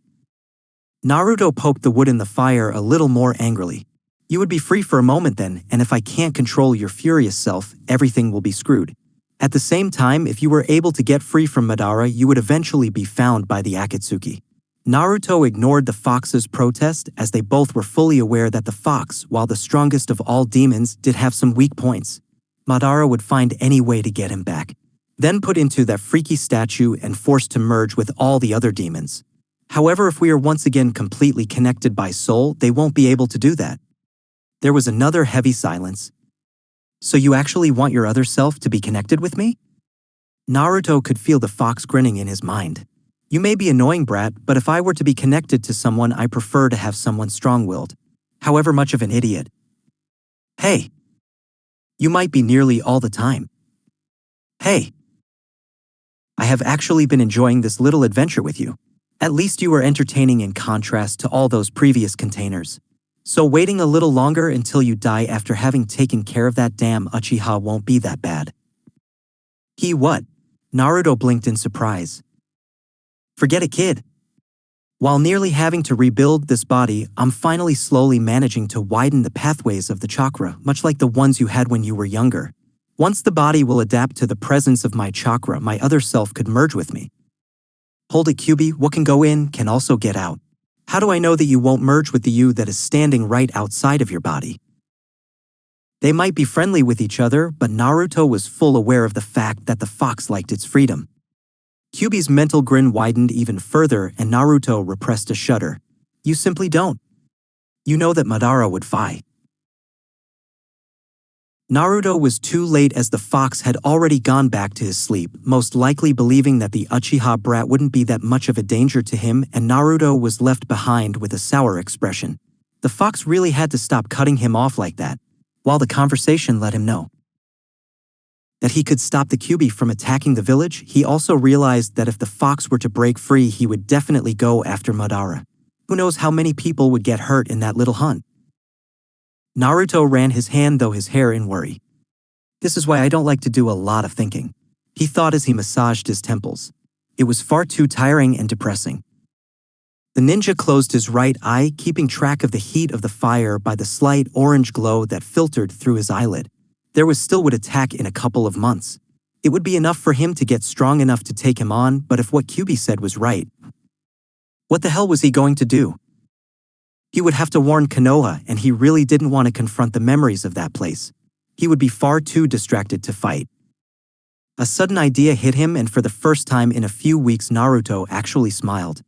Naruto poked the wood in the fire a little more angrily. You would be free for a moment then, and if I can't control your furious self, everything will be screwed. At the same time, if you were able to get free from Madara, you would eventually be found by the Akatsuki. Naruto ignored the fox's protest, as they both were fully aware that the fox, while the strongest of all demons, did have some weak points. Madara would find any way to get him back. Then put into that freaky statue and forced to merge with all the other demons. However, if we are once again completely connected by soul, they won't be able to do that. There was another heavy silence. So you actually want your other self to be connected with me? Naruto could feel the fox grinning in his mind. You may be annoying, brat, but if I were to be connected to someone, I prefer to have someone strong-willed, however much of an idiot. Hey. You might be nearly all the time. Hey. I have actually been enjoying this little adventure with you. At least you were entertaining in contrast to all those previous containers. So waiting a little longer until you die after having taken care of that damn Uchiha won't be that bad." "He what?" Naruto blinked in surprise. "Forget it, kid. While nearly having to rebuild this body, I'm finally slowly managing to widen the pathways of the chakra, much like the ones you had when you were younger. Once the body will adapt to the presence of my chakra, my other self could merge with me." "Hold it, Kyubi. What can go in can also get out. How do I know that you won't merge with the you that is standing right outside of your body?" They might be friendly with each other, but Naruto was full aware of the fact that the fox liked its freedom. Kyubi's mental grin widened even further and Naruto repressed a shudder. "You simply don't. You know that Madara would fight." Naruto was too late as the fox had already gone back to his sleep, most likely believing that the Uchiha brat wouldn't be that much of a danger to him, and Naruto was left behind with a sour expression. The fox really had to stop cutting him off like that, while the conversation let him know that he could stop the Kyubi from attacking the village. He also realized that if the fox were to break free, he would definitely go after Madara. Who knows how many people would get hurt in that little hunt? Naruto ran his hand through his hair in worry. "This is why I don't like to do a lot of thinking," he thought as he massaged his temples. It was far too tiring and depressing. The ninja closed his right eye, keeping track of the heat of the fire by the slight orange glow that filtered through his eyelid. There was still would attack in a couple of months. It would be enough for him to get strong enough to take him on, but if what Kyubi said was right, what the hell was he going to do? He would have to warn Konoha, and he really didn't want to confront the memories of that place. He would be far too distracted to fight. A sudden idea hit him, and for the first time in a few weeks Naruto actually smiled.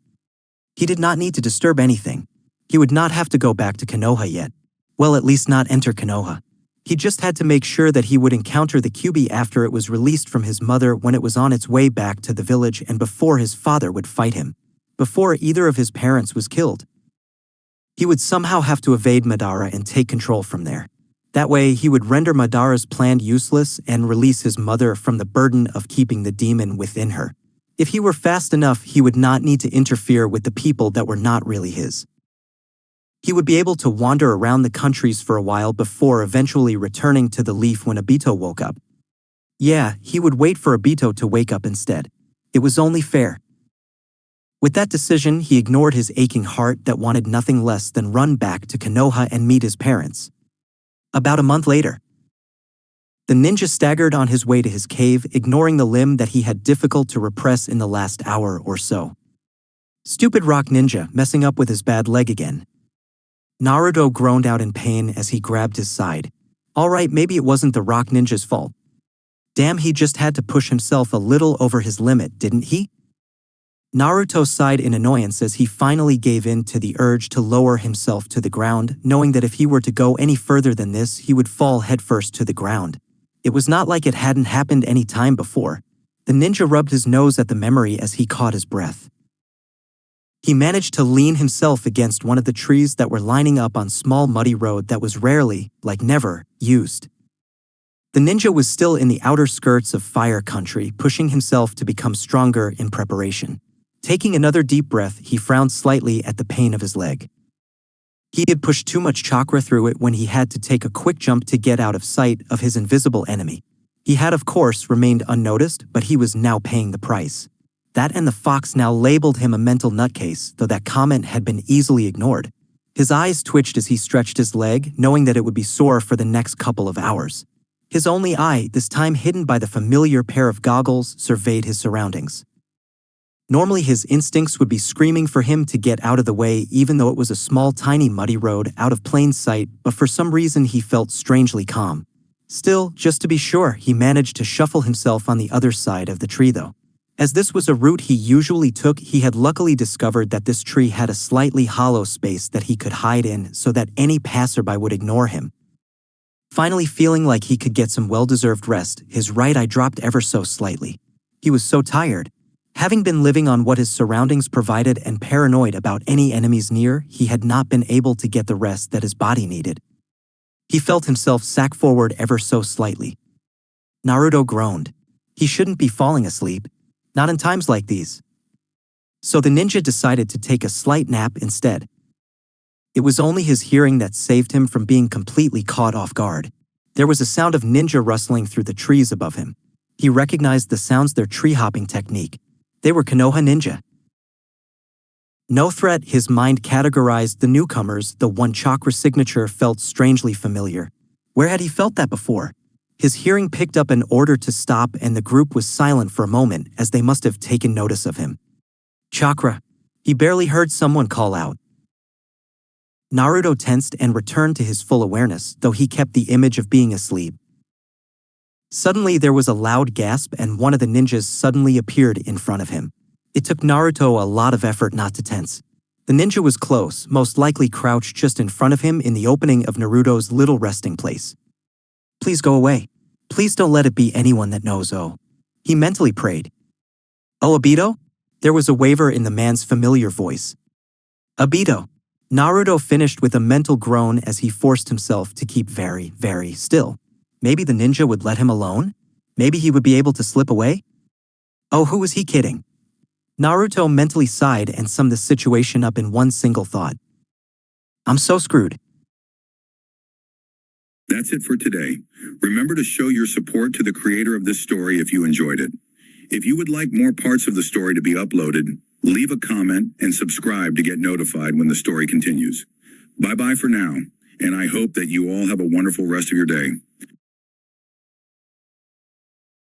He did not need to disturb anything. He would not have to go back to Konoha yet. Well, at least not enter Konoha. He just had to make sure that he would encounter the Kyubi after it was released from his mother when it was on its way back to the village and before his father would fight him. Before either of his parents was killed. He would somehow have to evade Madara and take control from there. That way, he would render Madara's plan useless and release his mother from the burden of keeping the demon within her. If he were fast enough, he would not need to interfere with the people that were not really his. He would be able to wander around the countries for a while before eventually returning to the leaf when Obito woke up. Yeah, he would wait for Obito to wake up instead. It was only fair. With that decision, he ignored his aching heart that wanted nothing less than run back to Konoha and meet his parents. About a month later, the ninja staggered on his way to his cave, ignoring the limb that he had difficult to repress in the last hour or so. Stupid rock ninja, messing up with his bad leg again. Naruto groaned out in pain as he grabbed his side. Alright, maybe it wasn't the rock ninja's fault. Damn, he just had to push himself a little over his limit, didn't he? Naruto sighed in annoyance as he finally gave in to the urge to lower himself to the ground, knowing that if he were to go any further than this, he would fall headfirst to the ground. It was not like it hadn't happened any time before. The ninja rubbed his nose at the memory as he caught his breath. He managed to lean himself against one of the trees that were lining up on small muddy road that was rarely, like never, used. The ninja was still in the outer skirts of fire country, pushing himself to become stronger in preparation. Taking another deep breath, he frowned slightly at the pain of his leg. He had pushed too much chakra through it when he had to take a quick jump to get out of sight of his invisible enemy. He had of course remained unnoticed, but he was now paying the price. That and the fox now labeled him a mental nutcase, though that comment had been easily ignored. His eyes twitched as he stretched his leg, knowing that it would be sore for the next couple of hours. His only eye, this time hidden by the familiar pair of goggles, surveyed his surroundings. Normally his instincts would be screaming for him to get out of the way even though it was a small tiny muddy road out of plain sight, but for some reason he felt strangely calm. Still, just to be sure, he managed to shuffle himself on the other side of the tree though. As this was a route he usually took, he had luckily discovered that this tree had a slightly hollow space that he could hide in so that any passerby would ignore him. Finally feeling like he could get some well-deserved rest, his right eye dropped ever so slightly. He was so tired. Having been living on what his surroundings provided and paranoid about any enemies near, he had not been able to get the rest that his body needed. He felt himself sack forward ever so slightly. Naruto groaned. He shouldn't be falling asleep. Not in times like these. So the ninja decided to take a slight nap instead. It was only his hearing that saved him from being completely caught off guard. There was a sound of ninja rustling through the trees above him. He recognized the sounds, their tree-hopping technique. They were Konoha ninja. No threat, his mind categorized the newcomers. The one chakra signature felt strangely familiar. Where had he felt that before? His hearing picked up an order to stop, and the group was silent for a moment, as they must have taken notice of him. Chakra. He barely heard someone call out. Naruto tensed and returned to his full awareness, though he kept the image of being asleep. Suddenly there was a loud gasp, and one of the ninjas suddenly appeared in front of him. It took Naruto a lot of effort not to tense. The ninja was close, most likely crouched just in front of him in the opening of Naruto's little resting place. Please go away. Please don't let it be anyone that knows Oh. He mentally prayed. Oh, Obito? There was a waver in the man's familiar voice. Obito. Naruto finished with a mental groan as he forced himself to keep very, very still. Maybe the ninja would let him alone? Maybe he would be able to slip away? Oh, who was he kidding? Naruto mentally sighed and summed the situation up in one single thought. I'm so screwed. That's it for today. Remember to show your support to the creator of this story if you enjoyed it. If you would like more parts of the story to be uploaded, leave a comment and subscribe to get notified when the story continues. Bye-bye for now, and I hope that you all have a wonderful rest of your day.